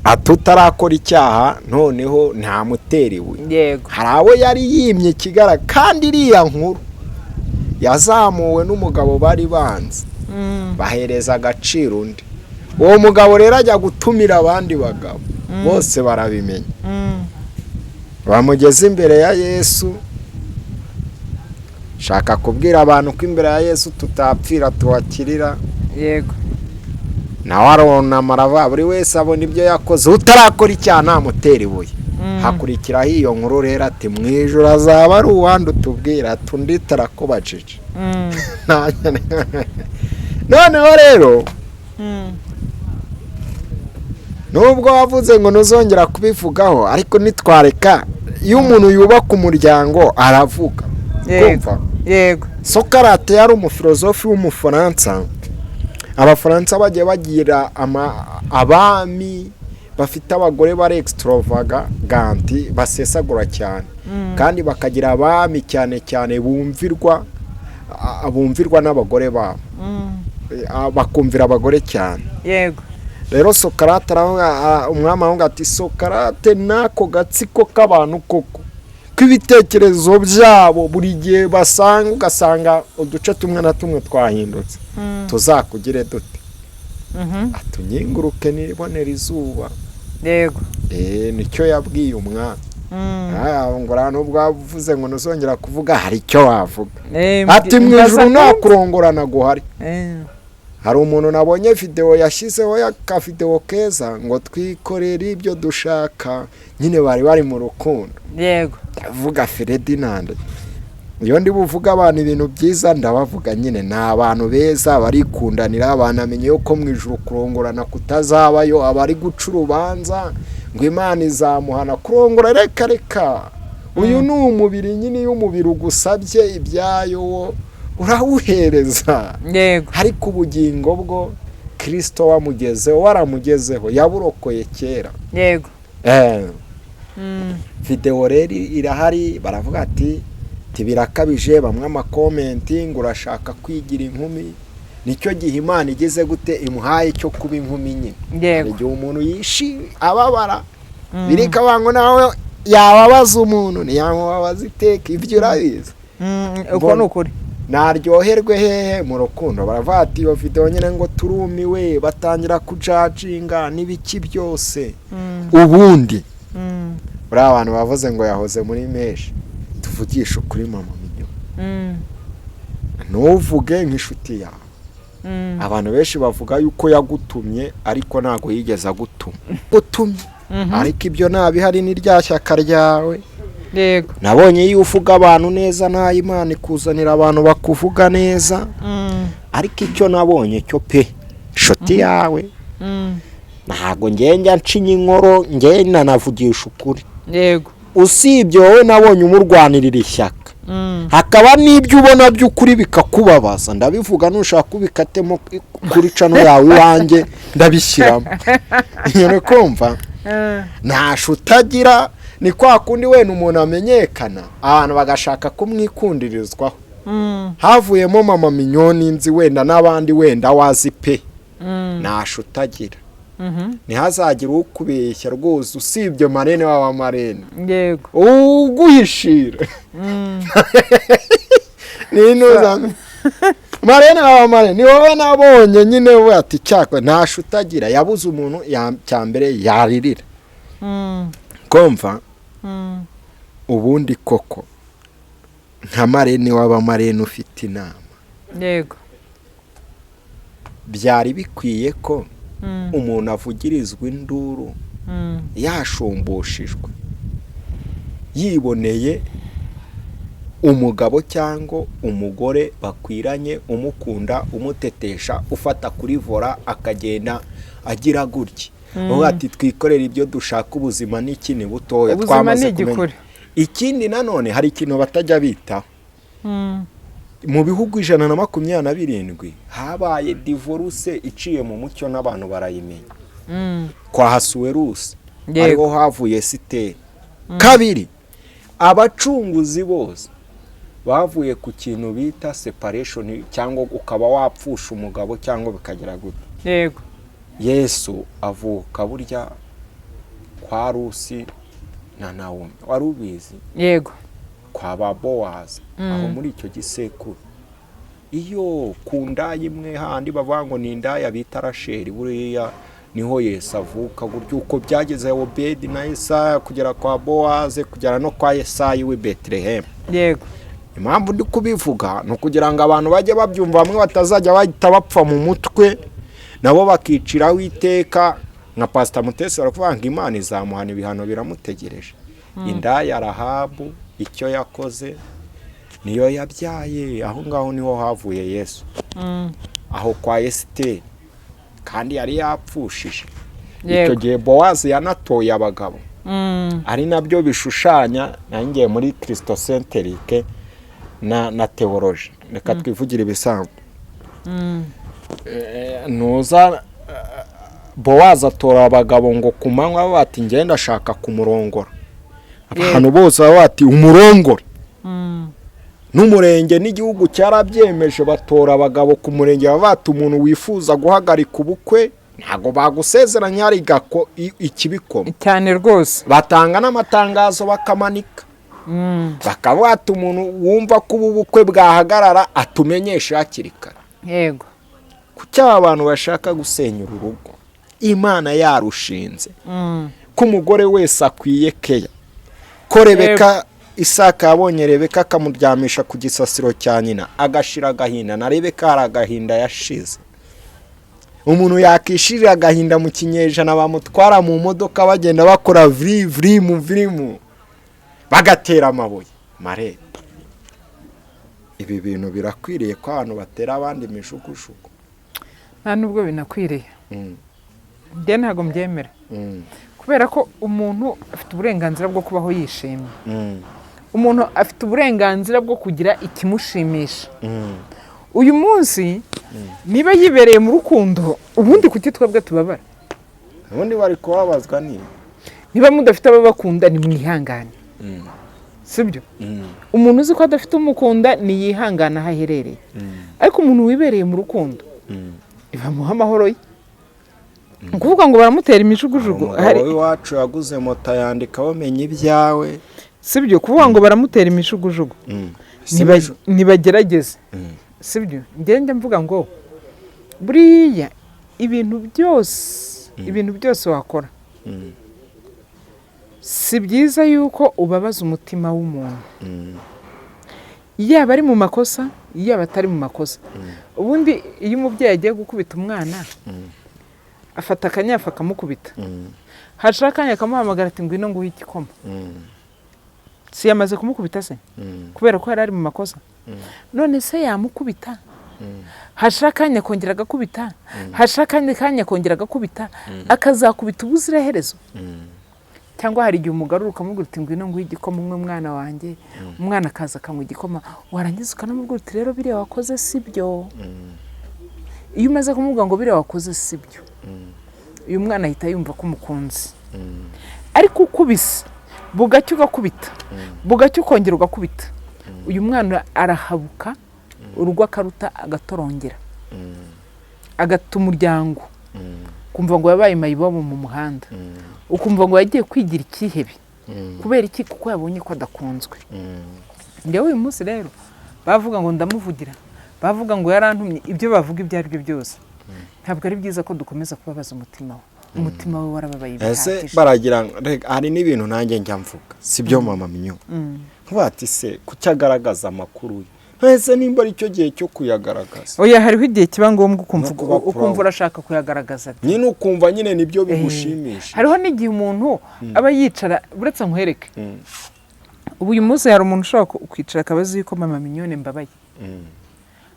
atutarakora icyaha, noneho nta mutera ibuye. Hari abo yari yimye kigara, kandi iriya nkuru yazamuwe n'umugabo bari banze bahereza agaciro undi. Uwo mugabo rero ajya gutumira abandi bagabo, bose barabimenya. Bamugeze imbere ya Yesu. Shaka kubwira abantu ko imbere ya Yesu tutapfira tuwakirira. Yego. Nawe aronama arava, buri wese abona ibyo yakoze. Utarakora icyaha nta mutera ibuye. Hakurikiraho iyo nkuru rero ati mu ijuru azaba ari uwandi utubwira ati undi tarakubajije. Noneho rero nubwo wavuze ngo ntuzongera kubivugaho, ariko nitwareka iyo umuntu yubaka umuryango aravuga. Yego. Sokarate yari umufilozofi w'umufaransa. Abafaransa bagiye bagira abami bafite abagore bari extravaganti basesagura cyane, kandi bakagira abami cyane cyane bumvirwa n'abagore babo, bakumvira abagore cyane. Yego. Rero Sokarate umwami avuga ati Sokarate nako gatsiko k'abantu koko kw'ibitekerezo byabo buri gihe ugasanga uduce tumwe na tumwe twahindutse, tuzakugire dute? Atunyinguruke nibonera izuba. Yego. Nicyo yabwiye umwami. Ngo nubwo wavuze ngo ntuzongera kuvuga, hari icyo wavuga. Ati mu ijuru nta kurongorana guhari. Hari umuntu nabonye video yashyizeho y'akavideo keza ngo twikorere ibyo dushaka, nyine bari mu rukundo. Yego. Ndavuga Ferdinand, iyo ndi buvuga abantu ibintu byiza ndabavuga nyine ni abantu beza barikundanira, banamenye yuko mu ijuru kurongorana kutazabayo, abari guca urubanza ngo Imana izamuhana kurongora. Reka uyu ni umubiri nyine, iyo umubiri ugusabye ibyayo urawuhereza. Yego. Ariko ubugingo bwo Kristo waramugezeho yaburokoye kera. Yego. Video rero irahari, baravuga ati birakabije, bamwe amakomenti ngo urashaka kwigira inkumi. Nicyo gihe Imana igeze gute imuhaye cyo kuba inkumi nyine. Yego. Igihe umuntu ababara birika bango nawe yababaza umuntu ntiyamubabaza iteka, ibyo urabizi. Uko ni ukuri. Naryoherwe hehe mu rukundo. Baravuga ati iyo video nyine ngo turumiwe, batangira kujaginga n'ibiki byose. Ubundi buri abantu bavuze ngo yahoze muri meshi, tuvugisha ukuri mama minyo, ntuvuge nk'inshuti yawe. Abantu benshi bavuga yuko yagutumye ariko ntago yigeze gutumye. Ariko ibyo nabihari ni rya shyaka ryawe. Yego. Nabonye iyo uvuga abantu neza nta Imana ikuzanira abantu bakuvuga neza. Ariko icyo nabonye cyo pe inshuti yawe ntago njya ncinya inkoro, njye navugisha ukuri. Yego. Usibye wowe nabonye umurwanirira ishyaka, hakaba n'ibyo ubona by'ukuri bikakubabaza, ndabivuga nushaka kubikatemo kuri cano yawe iwanjye ndabishyiramo. Nyine kumva ntasho utagira, ni kwa kundi wenda umuntu amenyekana abantu bagashaka kumwikundirizwaho. Havuyemo mama minyoni nzi wenda n'abandi wenda wazi pe, ntasho utagira. Ntihazagira ukubeshya rwose, usibye Marene w'abamarene. Yego. Uguhishira ninuza Marene w'abamarene ni wowe nabonye nyine we ati cyakwe ntasho utagira, yabuze umuntu cyambere yaririra. Komva ubundi koko nka Marene w'abamarene ufite inama. Yego. Byari bikwiye ko umuntu avugirizwa induru yashumbushijwe, yiboneye umugabo cyangwa umugore bakwiranye, umukunda, umutetesha, ufata kuri vora akagenda agira gutya. Uvuga ati twikorera ibyo dushaka, ubuzima n'ikini butoya twamaze kumenya. Ikindi nanone hari ikintu batajya bitaho. Mu bihugu 127 habaye divorce iciye mu mucyo n'abantu barayimenya. Kwa Hasuwerusi ariho havuye Esiteri. Kabiri, abacunguzi bose bavuye ku kintu bita separation, cyangwa ukaba wapfusha umugabo cyangwa bikagira gute. Yego. Yesu avuka burya kwa Rusi na Nawomi, warubizi. Yego. Kwa Bowazi aho muri icyo gisekuru. Iyo kundaya imwe handi bavuga ngo ni indaya bita Rasheli, buriya niho Yesu avuka. Gutyo uko byageze Obedi na Yesaya kugera kwa Bowazi kugera no kwa Yesayi w'i Bethlehem. Yego. Impamvu ndi kubivuga no kugira ngo abantu bajye babyumva, bamwe batazajya bahita bapfa mu mutwe nabo bakicira witeka. Nka Pastor Mutesi barakuvuga ngo Imana izamuhana ibihano biramutegereje. Indaya Rahabu icyo yakoze niyo yabyaye, aho ngaho niho havuye Yesu. Aho kwa Esiteri kandi yari yapfushije. Icyo gihe Bowazi yanatoye abagabo. Ari nabyo bishushanya nangiye muri Christocentrique na teoloji, reka twivugire ibisanzwe. Nuza Bowazi atora abagabo ngo ku manywa bati ngenda ashaka kumurongora, abantu bose bati umurongore. N'umurenge n'igihugu cyarabyemeje batora abagabo ku murenge bati umuntu wifuza guhagarika ubukwe ntago bagusezeranya ari gako ikibikoma cyane rwose, batanga n'amatangazo bakamanika. Bakabata umuntu wumva ko ubukwe bwahagarara atumenyeshe hakiri kare. Yego, kuki abantu bashaka gusenya urugo Imana yarushinze ko umugore wese akwiye keya, ko Rebeka Isaka yabonye Rebeka akamuryamisha ku gisasiro cya nyina agashira agahinda, na Rebeka hari agahinda yashize. Umuntu yakishirira agahinda mu kinyejana bamutwara mu modoka bagenda bakora virimu bagatera amabuye mare. Ibi bintu birakwiriye ko abantu batera abandi imishukushuku? nta nubwo binakwiriye. Njye ntabwo mbyemera, kubera ko umuntu afite uburenganzira bwo kubaho yishimye. Umuntu afite uburenganzira bwo kugira ikimushimisha. Uyu munsi niba yibereye mu rukundo, ubundi kuki twebwe tubabara? Ubundi bari kubabazwa niba mudafite ababakunda ni mwihangane, sibyo? Umuntu uzi ko adafite umukunda ni yihangana aho aherereye, ariko umuntu wibereye mu rukundo ibamuha amahoro ye. Ukuvuga ngo baramutera imijugujugu, hari iwacu yaguze moto yandikaho menya ibyawe, sibyo? Kuvuga ngo baramutera imijugujugu, nibagerageze, sibyo? Ngende mvuga ngo buriya ibintu byose wakora si byiza yuko ubabaza umutima w'umuntu, yaba ari mu makosa yaba atari mu makosa. Ubundi iyo umubyeyi agiye gukubita umwana afata akanyafu akamukubita, hashira akanya akamuhamagara ati ngwino nguhe igikoma. Si yamaze kumukubita se kubera ko yari ari mu makosa? None se yamukubita, hashira akanya kongera agakubita, hashira akanya kongera agakubita, akazakubita ubuziraherezo? Cyangwa hari igihe umugarura ukamubwira uti ngwino nguhe igikoma umwe mwana wanjye, umwana akaza akanywa igikoma, warangiza ukanamubwira uti rero biriya wakoze sibyo. Iyo umaze kumubwira ngo biriya wakoze sibyo, uyu mwana ahita yumva ko umukunzi. Ariko ukubise bugacyo ugakubita, bugacyo ukongera ugakubita, uyu mwana arahabuka, urugo akaruta agatorongera, agata umuryango, kumva ngo yabaye mayibobo mu muhanda, ukumva ngo yagiye kwigira ikihebe. Kubera iki? Kuko yabonye ko adakunzwe. Njyewe uyu munsi rero bavuga ngo ndamuvugira, bavuga ngo yarantumye, ibyo bavuga ibyo ari byo byose, ntabwo ari byiza ko dukomeza kubabaza umutima we. Umutima we warababaye bihagije. Ese baragira hari n'ibintu nanjye njya mvuga sibyo mama Minyo, bati se kuki agaragaza amakuru ye? Ese nimba ari cyo gihe cyo kuyagaragaza? Oya, hariho igihe kiba ngombwa ukumva urashaka kuyagaragaza, nyine ukumva nyine nibyo bigushimisha. Hariho n'igihe umuntu aba yicara, buretse nkwereke, ubu uyu munsi hari umuntu ushobora kwicara akabaza yuko mama Mignone mbabaye,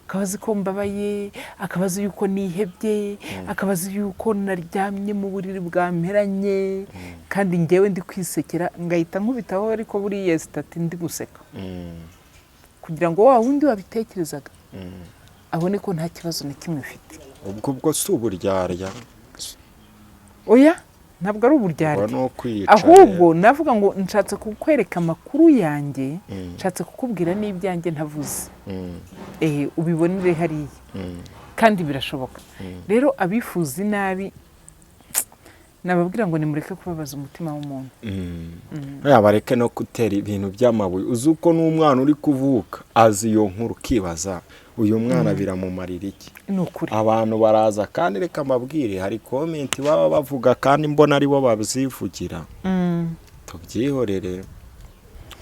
akabaza ko mbabaye, akabaza yuko nihebye, akabaza yuko naryamye mu buriri bwamperanye, kandi njyewe ndi kwisekera ngahita nkubitaho, ariko buriya sitati ndi guseka, kugira ngo wa wundi wabitekerezaga abone ko nta kibazo na kimwe ufite. Ubwo si uburyarya? Oya, ntabwo ari uburyarya, ahubwo navuga ngo nshatse kukwereka amakuru yanjye, nshatse kukubwira n'ibyanjye ntavuze, ubibonere hariya, kandi birashoboka. Rero abifuza inabi nababwira ngo nimureke kubabaza umutima w'umuntu. Bareke no gutera ibintu by'amabuye. Uzi uko n'umwana uri kuvuka azi iyo nkuru, ukibaza uyu mwana biramumarira iki? Abantu baraza, kandi reka mbabwire, hari komenti baba bavuga kandi mbona ari bo bazivugira, tubyihorere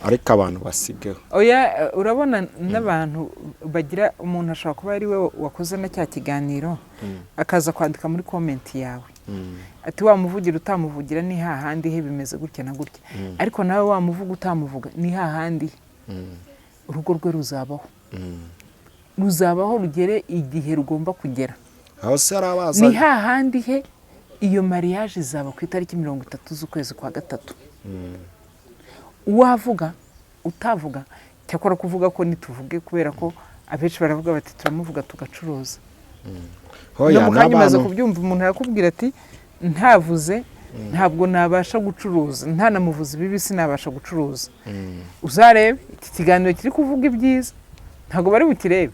ariko abantu basigeho. Oya, urabona n'abantu bagira, umuntu ashobora kuba ari we wakoze na cya kiganiro akaza kwandika muri komenti yawe ati wamuvugira utamuvugira ni hahandi he bimeze gutya na gutya, ariko nawe wamuvuga utamuvuga ni hahandi urugo rwe ruzabaho rugere igihe rugomba kugera. Ni hahandi he iyo mariage izaba ku itariki 30 z'ukwezi kwa gatatu. Wavuga utavuga cyakora kuvuga ko nituvuge kubera ko abenshi baravuga bati turamuvuga tugacuruza no mu kanya umaze kubyumva umuntu arakubwira ati ntavuze ntabwo nabasha gucuruza ntanamuvuze ibibi sinabasha gucuruza uzarebe iki kiganiro kiri kuvuga ibyiza ntabwo bari bukirebe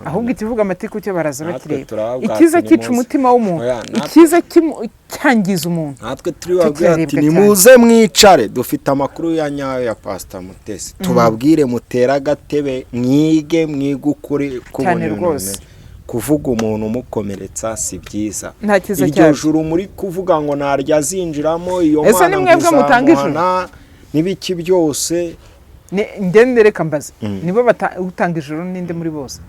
ahubwo ikivuga amatiku cyo baraza bakireba ikiza kica umutima w'umuntu ikiza cyangiza umuntu natwe turi babwira ati nimuze mwicare dufite amakuru ya nyayo ya Pastor Mutesi tubabwire mutera agatebe mwige ukuri cyane rwose kuvuga umuntu umukomeretsa si byiza iryo juru muri kuvuga ngo narya zinjiramo iyo mana mwebwe mutanga ijuru n'ibiki byose ngende reka mbaze nibo batanga ijuru ninde muri bose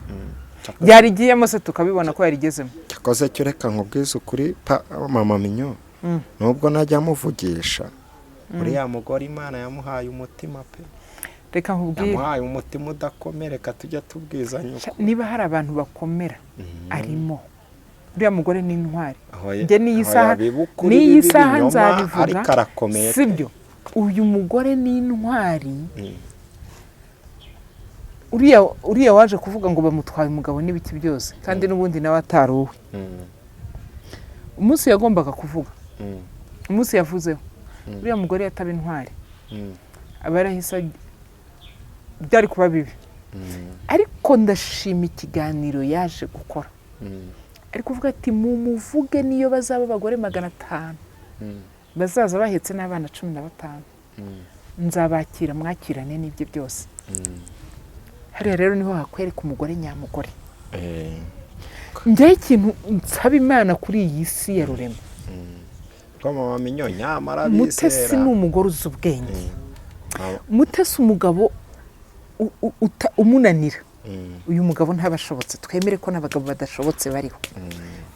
yarigiyemo se tukabibona ko yarigezemo cyakoze cyo reka nkubwize ukuri mama Minyo nubwo najya muvugisha uriya mugore Imana yamuhaye umutima pe reka nkubwire yamuhaye umutima udakomereka tujya tubwizanya niba hari abantu bakomera arimo uriya mugore ni intwari njye n'iyi saha nzabivuga sibyo uyu mugore ni intwari uriya waje kuvuga ngo bamutwaye umugabo n'ibiki byose kandi n'ubundi nawe ataruwe umunsi yagombaga kuvuga umunsi yavuzeho uriya mugore yataba intwari aba yarahise byari kuba bibi ariko ndashima ikiganiro yaje gukora ari kuvuga ati mumuvuge niyo bazaba abagore 500 bazaza bahetse n'abana 15 nzabakira mwakirane n'ibyo byose hariya rero niho hakwereka umugore nyamugore njye ikintu nsaba Imana kuri iyi si ya rurema ko mama Minyo nyamara Mutesi ni umugore uzi ubwenge Mutesi umugabo umunanira uyu mugabo ntabashobotse twemere ko n'abagabo badashobotse bariho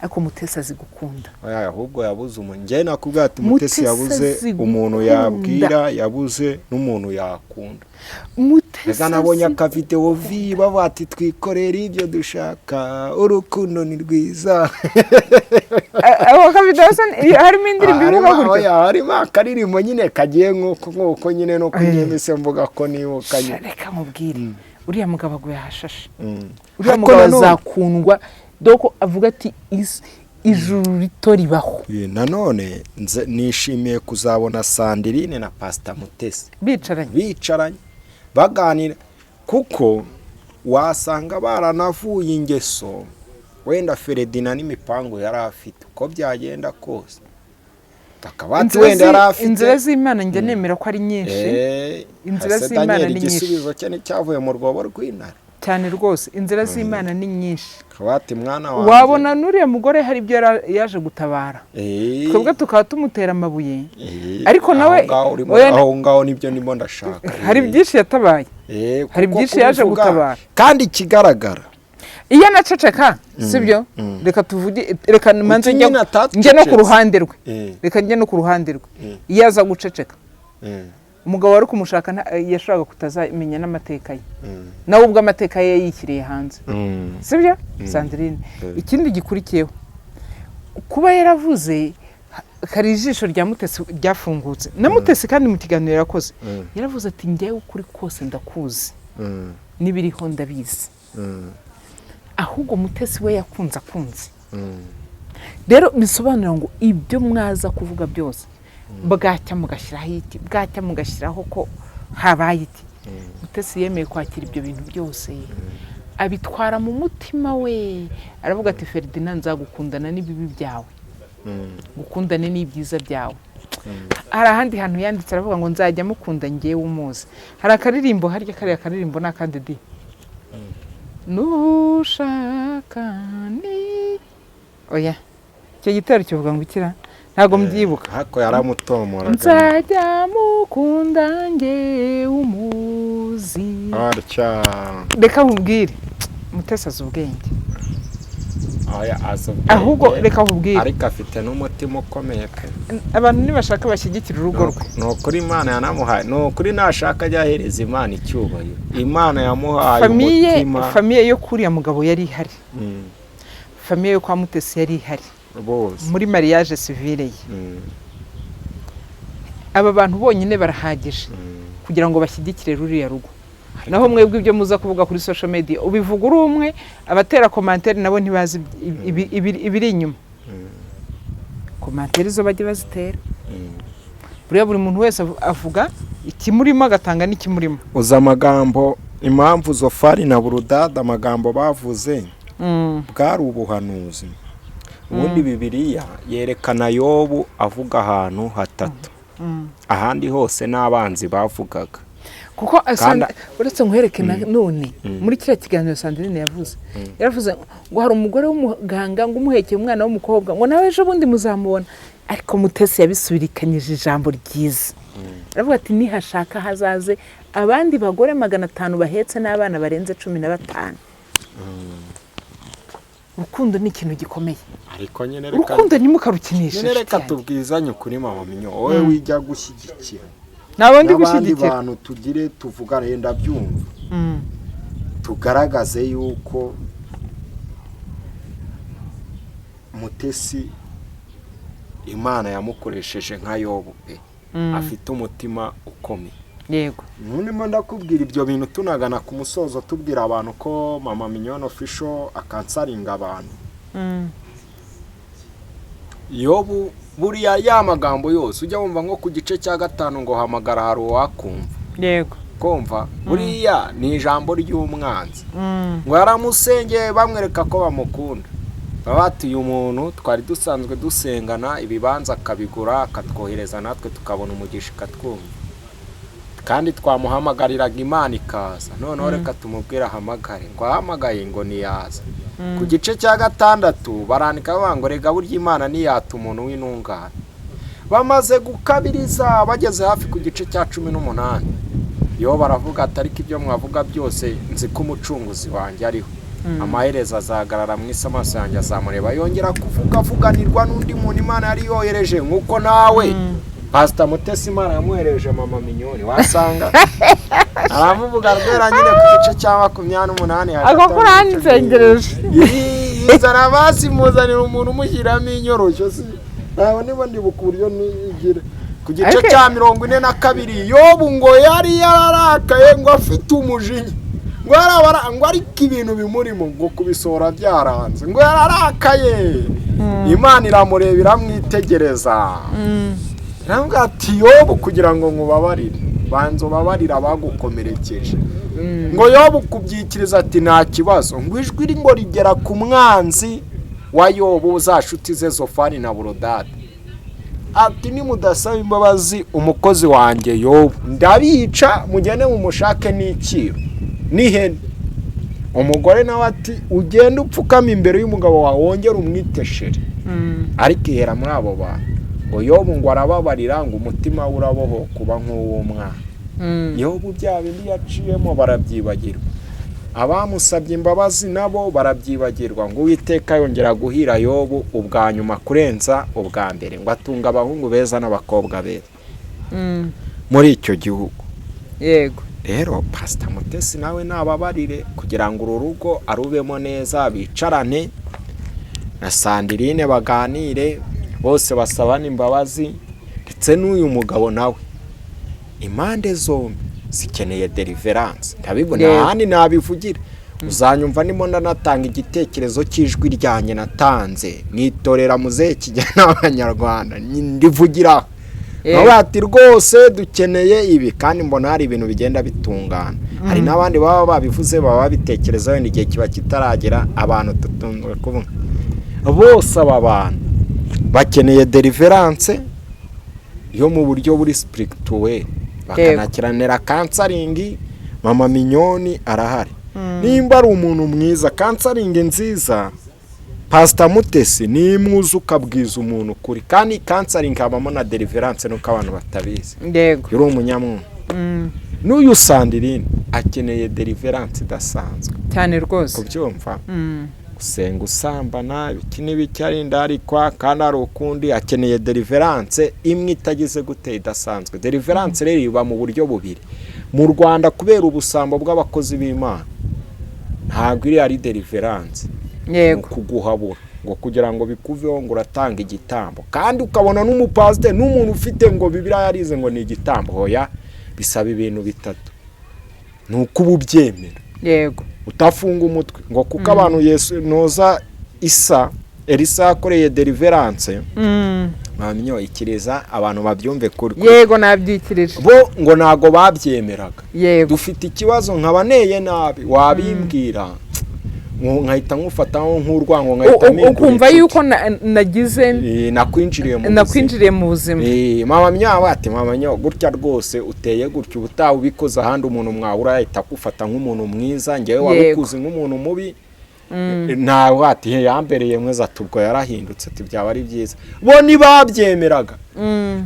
ariko Mutesi azi gukunda ahubwo yabuze njye nakubwira ati Mutesi yabuze umuntu yabwira yabuze n'umuntu yakunda Mutesi nabonye akavideo viba bati twikorera ibyo dushaka urukundo ni rwiza aho akavideo harimo indirimbo ivuga gutyo harimo akaririmbo nyine kagiye nk'uko nyine no kunyemese mvuga ko nibukanye reka mubwire uriya mugabo aguye hashashe uriya mugabo azakundwa doko avuga ati ijuru rito ribaho nanone nishimiye kuzabona Sandrine na Pastor Mutesi bicaranye baganira kuko wasanga baranavuye ingeso wenda Feredina n'imipango yari afite uko byagenda kose akabati wenda yari afite inzira z'Imana njye nemera ko ari nyinshi inzira z'Imana ni nyinshi igisubizo cyane cyavuye mu rwobo rw'intare cyane rwose inzira z'Imana ni nyinshi kabati mwana wanjye wabona nuriya mugore hari ibyo yaje gutabara twebwe tukaba tumutera amabuye ariko nawe aho ngaho nibyo nimo ndashaka hari byinshi yatabaye hari byinshi yaje gutabara kandi kigaragara iyo naceceka sibyo reka tuvuge reka manze njye no ku ruhande rwe reka njye no ku ruhande rwe iyo aza guceceka umugabo wari kumushaka yashaka kutazamenya n'amateka ye nawe ubwo amateka ye yikiriye hanze sibyo Sandrine ikindi gikurikiyeho kuba yaravuze kari ijisho rya Mutesi ryafungutse na Mutesi kandi mu kiganiro yakoze yaravuze ati njyewe ukuri kose ndakuzi nibiriho ndabizi ahubwo Mutesi we yakunze rero bisobanura ngo ibyo mwaza kuvuga byose bwacya mugashyiraho iki bwacya mugashyiraho ko habaye iki Mutesi yemeye kwakira ibyo bintu byose abitwara mu mutima we aravuga ati Ferdinand nzagukundana n'ibibi byawe gukundane n'ibyiza byawe hari ahandi hantu yanditse aravuga ngo nzajya mukunda ngewe umuzi hari akaririmbo harya kariya akaririmbo n'akandi di nushaka ni oya icyo gitero kivuga ngo ikira ntago mbyibuka hako yaramutomora nzajya mukunda ngewe umuzi arya reka nkubwire Mutesi azi ubwenge azubwenge ahubwo reka nkubwire ariko afite n'umutima ukomeye pe abantu nibashaka bashyigikira urugo rwe no kuri Imana yanamuhaye no kuri nashaka ajyahereza Imana icyubahiro Imana yamuhaye umutima famiye yo kuriya mugabo yari ihari famiye yo kwa Mutesi yari ihari bose muri mariage civile ye aba bantu bonyine barahagije kugira ngo bashyigikire ruriya rugo naho mwebwe ibyo muza kuvuga kuri social media ubivuga uri umwe abatera commentaire nabo ntibazi ibiri inyuma commentaire zo bajye bazitera buri muntu wese avuga ikimurimo agatanga n'ikimurimo uza amagambo impamvu Zofari na Burudada amagambo bavuze bwari ubuhanuzi ubundi Bibiliya yerekana Yobu avuga ahantu hatatu ahandi hose n'abanzi bavugaga kuko uretse nkwereke none muri kiriya kiganiro Sandrine yaravuze ngo hari umugore w'umuganga ngo umuhekeye umwana w'umukobwa ngo nawe ejo bundi muzamubona ariko Mutesi yabisubirikanyije ijambo ryiza aravuga ati nihashaka hazaze abandi bagore 500 bahetse n'abana barenze 15 urukundo ni ikintu gikomeye ariko nyene urukundo ntimukarukinisha nyene reka tubwizanye ukuri mama Minyo wowe wijya gushyigikira nabo ndi gushyigikira abantu tugire tuvuga renda byumva tugaragaze yuko Mutesi Imana yamukoresheje nka Yobu pe afite umutima ukomeye yego none ndakubwira ibyo bintu tunagana ku musozo tubwira abantu ko Mama Mignone Official akansaringa abantu Yobu buriya ya magambo yose ujya wumva nko ku gice cya 5 ngo hamagara hari uwakumva yego kumva buriya ni ijambo ry'umwanzi ngo yaramusengeye bamwereka ko bamukunda babatuye umuntu twari dusanzwe dusengana ibibanza akabigura akatwohereza natwe tukabona umugisha katwumva kandi twamuhamagariraga Imana ikaza none reka tumubwira hamagare ngo ahamagaye ngo niyaza ku gice cya 6 barandika bango rega burya Imana niyata umuntu w'intungane bamaze gukabiriza bageze hafi ku gice cya 18 yo baravuga atariko ibyo mwavuga byose nzi ko umucunguzi wanjye ariho amaherezo azagarara mu isamaso yanjye azamureba yongera kuvuganirwa n'undi muntu Imana yari yohereje nkuko nawe Pastor Mutesi Imana yamuhereje Mama Mignone wasanga aramuvuga rwera nyine ku gice cya 28 ako kurani nsengereje yizana basi muzanira umuntu umushyiramo inyorosho si nawe niba ndibuka uburyo nigire ku gice cya 42 Yobu ngo yari yararakaye ngo afite umujinya ngo ariko ibintu bimurimo ngo kubisora byaranze ngo yararakaye Imana iramureba iramwitegereza nanga ati Yobu kugira ngo nkubabarire banzo babarira bagukomerekeje ngo Yobu kubyikiriza ati nta kibazo ngo ijwi ringo rigera ku mwanzi wa Yobu zashuti ze Zofari na Burudada ati ni mudasaba imbabazi umukozi wanjye Yobu ndabica mugene mu mushake n'ikiro nihene umugore nawe ati ugenda upfukama imbere y'umugabo wawe wongera umwiteshere ariko ihera muri abo bantu ngo Yobu ngo arababarira ngo umutima uraboho kuba nk'uw'umwana Yobu bya bindi yaciyemo barabyibagirwa abamusabye imbabazi nabo barabyibagirwa ngo Uwiteka yongera guhira Yobu ubwa nyuma kurenza ubwa mbere ngo atunga abahungu beza n'abakobwa beza muri icyo gihugu yego rero Pastor Mutesi nawe nababarire kugira ngo uru rugo arubemo neza bicarane na Sandrine baganire bose basabana imbabazi ndetse n'uyu mugabo nawe impande zombi zikeneye deliverance ndabibona handi nabivugira uzanyumva nimo ndanatanga igitekerezo cy'ijwi ryanye natanze nitorera muzehe kijyana n'abanyarwanda ndivugira ati rwose dukeneye ibi kandi mbona hari ibintu bigenda bitungana hari n'abandi baba babivuze baba bitekerezaho n'igihe kiba kitaragera abantu tutunzwe kuvuga bose aba bantu bakeneye deliverance yo mu buryo buri spirituel bakanakiranira counseling Mama Mignone arahari nimba ari umuntu mwiza counseling nziza Pastor Mutesi ni mwiza ukabwiza umuntu kuri kandi counseling habamo na deliverance nuko abantu batabizi yego yuri umunyamwuga n'uyu Sandrine akeneye deliverance idasanzwe cyane rwose kubyumva gusenga usambana ibiki bicarinda ariko kandi ari ukundi akeneye deliverance imwe itagize gute idasanzwe deliverance rero iba mu buryo bubiri mu Rwanda kubera ubusambo bw'abakozi b'Imana ntabwo iri ari deliverance yego kuguhabura ngo kugira ngo bikuveho ngo uratanga igitambo kandi ukabona n'umupastor n'umuntu ufite ngo Bibiliya yarize ngo ni igitambo hoya bisaba ibintu bitatu ni uko uba ubyemera. yego utafunga umutwe ngo kuko abantu Yesu noza Elisa yakoreye deliverance bamyo ikiriza abantu babyumve kuri yego nabyikirije bo ngo nago babyemeraga. yego dufite ikibazo nkabaneye nabi wabimbwira nkahita nkufataho nk'urwango nkahita ukumva yuko nagize nakwinjiriye mu buzima. mama myawe ati mama nyo gutya rwose uteye gutya ubutaha ubikoze ahandi umuntu mwahura yahita akufata nk'umuntu mwiza ngewe wabikuze nk'umuntu mubi. nawe ati yambereye mwiza tubwo yarahindutse byaba ari byiza. bo nibabyemeraga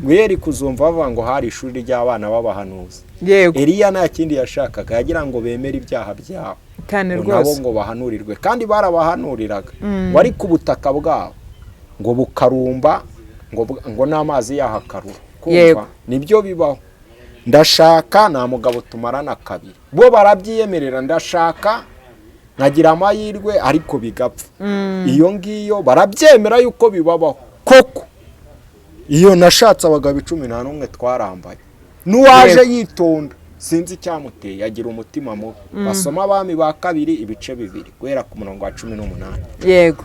gweri kuzumva bavuga ngo hari ishuri ry'abana b'abahanuzi. yego Eliya nta kindi yashakaga yagira ngo bemere ibyaha byabo cyane rwose nabo ngo bahanurirwe kandi barabahanuriraga wari ku butaka bwabo ngo bukarumba ngo n'amazi yahakarura kumva nibyo bibaho. ndashaka nta mugabo tumarana kabiri bo barabyiyemerera ndashaka nkagira amahirwe ariko bigapfa. iyo ngiyo barabyemera yuko bibabaho koko. iyo nashatse abagabo 11 twarambaye n'uwaje yitonda sinzi icyamuteye agira umutima mubi. basoma abami ba kabiri ibice 2 guhera ku murongo wa 18. yego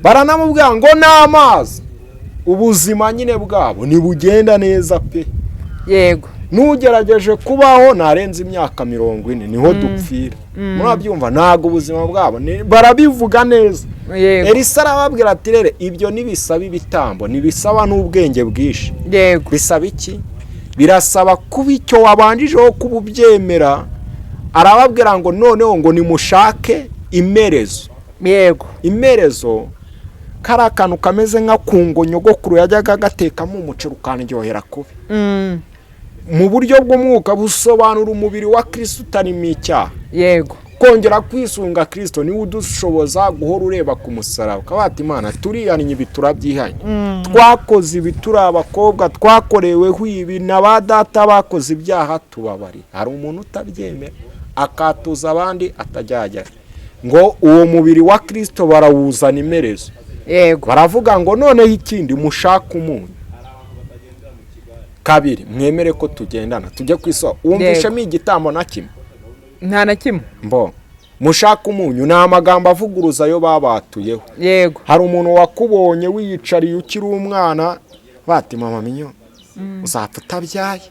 baranamubwira ngo n'amazi ubuzima nyine bwabo nibugenda neza pe. yego n'ugerageje kubaho narenze imyaka 40 niho dupfira. murabyumva ntago ubuzima bwabo barabivuga neza. Elisa arababwira ati rere ibyo nibisaba ibitambo nibisaba n'ubwenge bwinshi. yego bisaba iki? birasaba kuba icyo wabanjijeho kububyemera. arababwira ngo noneho ngo nimushake imerezo. yego imerezo kari akantu kameze nka kungo nyogokuru yajyaga agatekamo umuceri ukanryohera kubi. mu buryo bw'umwuka busobanura umubiri wa Kristo utarimo icyaha. yego kongera kwisunga Kristo niwe udushoboza guhora ureba ku musaraba ukabata Imana turiyanye ibi turabyihanye. twakoze ibi turi abakobwa twakoreweho ibi na data bakoze ibyaha tubabari. hari umuntu utabyemera akatuza abandi atajyajya ngo uwo mubiri wa Kristo barawuzana imerezo. yego baravuga ngo noneho ikindi mushaka umunyu. kabiri mwemere ko tugendana tujye kwiso wumvishemo igitambo na kimwe nta na kimwe mbo mushaka umunyu ni amagambo avuguruza yo babatuyeho. yego hari umuntu wakubonye wiyicariye ukiri umwana bati mama minyo uzapfa utabyaye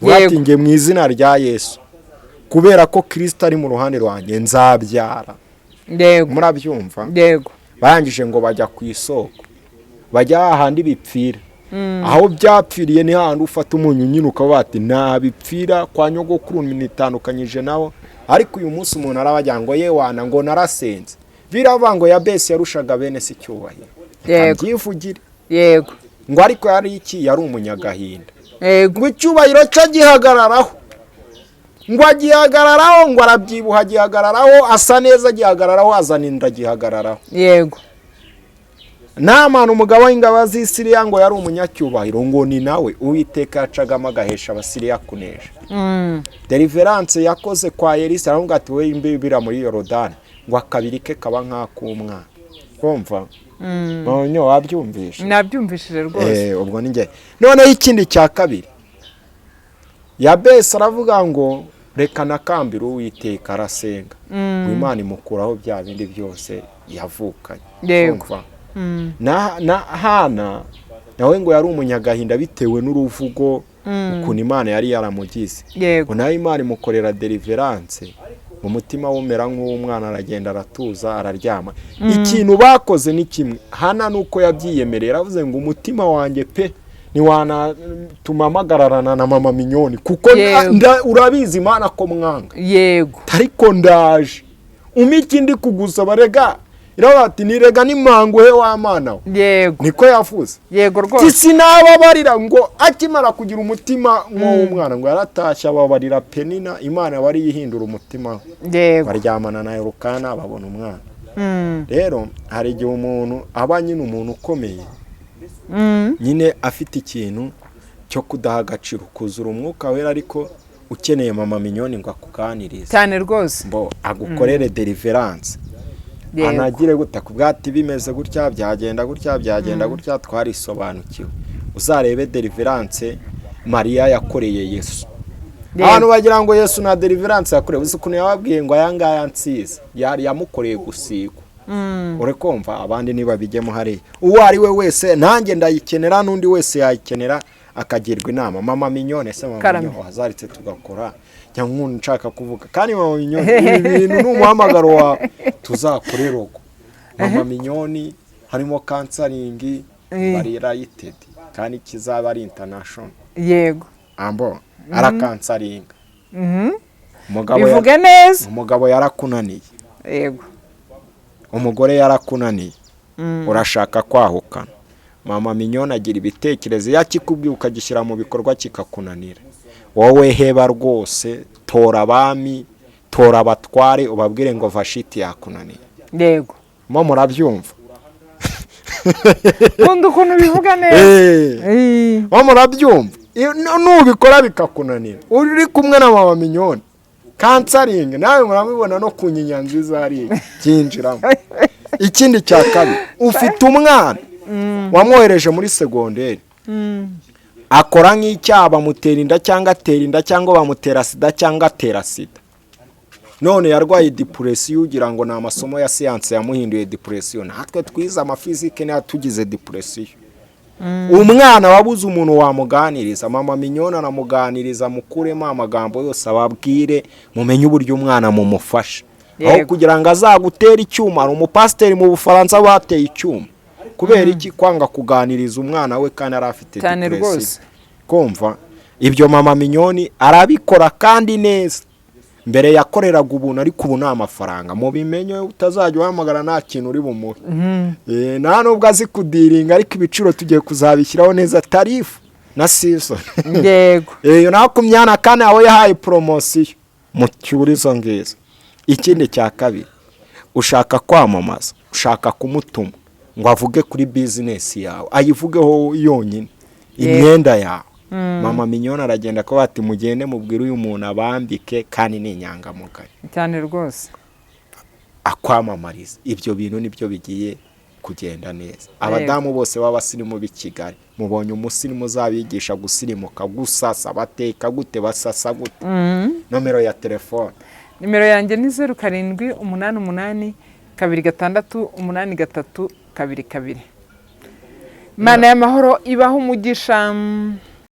uratinge mu izina rya Yesu kubera ko Kristo ari mu ruhande rwanjye nzabyara. yego murabyumva. yego barangije ngo bajya ku isoko bajya ahandi bipfira. aho byapfiriye ni handi ufata umunyu nyine ukabati nabipfira kwa nyogokuru nitandukanyije nabo. ariko uyu munsi umuntu arabajya ngo yewana ngo narasenze biravango ya Besi yarushaga bene si cyubahiro. yego yego ngo ariko yari iki yari umunyagahinda. yego ngo icyubahiro cyo gihagararaho ngo agihagararaho ngo arabyibuha agihagararaho asa neza agihagararaho azana inda agihagararaho. yego Namana umugabo w'ingabo z'Isiriya ngo yari umunyacyubahiro ngo ni nawe Uwiteka yacagamo agahesha abasiriya kunesha. Deliverance yakoze kwa Elisa aravuga ati we imbibira muri Yorodani ngo akabiri ke kaba nk'akumwana. Kumva? Nonyo wabyumvisha. nabyumvishije rwose. ubwo ninge none ikindi cya kabiri Yabesi aravuga ngo reka nakambira Uwiteka arasenga. Imana imukuraho bya bindi byose yavukanye. yego na Hana nawe ngo yari umunyagahinda bitewe n'uruvugo ukuntu Imana yari yaramugize. yego nawe Imana imukorera deliverance mu mutima wumera nk'umwana aragenda aratuza araryama. ikintu bakoze ni kimwe. Hana nuko yabyiyemerera avuze ngo umutima wanjye pe niwana tumamagararana na mama minyoni kuko urabizi Imana ko mwanga. yego ariko ndaje umikindi kugusaba rega irabati nirega nimanguhe wa mana. yego niko yafuze. yego rwose sinababarira ngo akimara kugira umutima nk'umwana ngo yaratashya ababarira Penina Imana bari yihindura umutima. yego baryamana na Elukana babona umwana. rero hari igihe umuntu aba nyine umuntu ukomeye nyine afite ikintu cyo kudaha agaciro kuzura umwuka wera ariko ukeneye mama minyoni ngo akuganirize cyane rwose mbo agukorere deliverance. anagire gute kubwati bimeze gutya byagenda gutya twarisobanukiwe. uzarebe deliverance Maria yakoreye Yesu. abantu bagira ngo Yesu na deliverance yakorewe uzi ukuntu yababwiye ngo aya ngaya nsize yari yamukoreye gusigwa uri kumva abandi niba bijyemo hariya uwo ari we wese nanjye ndayikenera n'undi wese yayikenera akagirwa inama mama minyone se mama minyone hazaritse tugakora cyangwa umuntu nshaka kuvuga kandi mama minyone ibintu n'umuhamagaro wa tuzakore rogo mama minyone harimo counseling bari rated kandi kizaba ari international yego ambo ara counseling bivuge neza umugabo yarakunaniye yego umugore yarakunaniye urashaka kwahukana mama minyone agira ibitekerezo yakikubwiye ukagishyira mu bikorwa kikakunanira wowe heba rwose tora abami tora abatware ubabwire ngo vashiti yakunaniye yego mo murabyumva kundi ukuntu bivuga neza mo murabyumva nubikora bikakunanira uri kumwe na mama minyone kansaringa nawe muramubona no ku nyanza izari cyinjiramo ikindi cya kabiri ufite umwana wamwohereje muri segonderi akora nk'icyaha bamutera inda cyangwa atera inda cyangwa bamutera sida cyangwa atera sida none yarwaye depression ugira ngo ni amasomo ya siyanse yamuhinduye depression natwe twize amafizike niyo tugize depression umwana wabuze umuntu wamuganiriza mama minyone aramuganiriza mukuremo amagambo yose ababwire mumenye uburyo umwana mumufasha aho kugira ngo azagutera icyuma umupasiteri mu Bufaransa bateye icyuma kubera iki kwanga kuganiriza umwana we kandi arafite depression kumva ibyo mama minyone arabikora kandi neza mbere yakoreraga ubuntu ariko ubu nta mafaranga mu bimenye utazajya uhamagara nta kintu uri bumuhe nta nubwo azi kudiringa ariko ibiciro tugiye kuzabishyiraho neza tarifu na season yego nako myana kandi aho yahaye promotion mu cyurizo ngizo ikindi cya kabiri ushaka kwamamaza ushaka kumutuma ngo avuge kuri business yawe ayivugeho yonyine imyenda yawe mama minyone aragenda ko bati mugende mubwire uyu muntu abambike kandi ni inyangamugayo cyane rwose akwamamariza ibyo bintu nibyo bigiye kugenda neza abadamu bose b'abasirimu b'i Kigali mubonye umusirimu uzabigisha gusirimuka gusasa bateka gute basasa gute nomero ya telefone nimero yanjye ni 0788268382 Mana y'amahoro ibaho umugisha.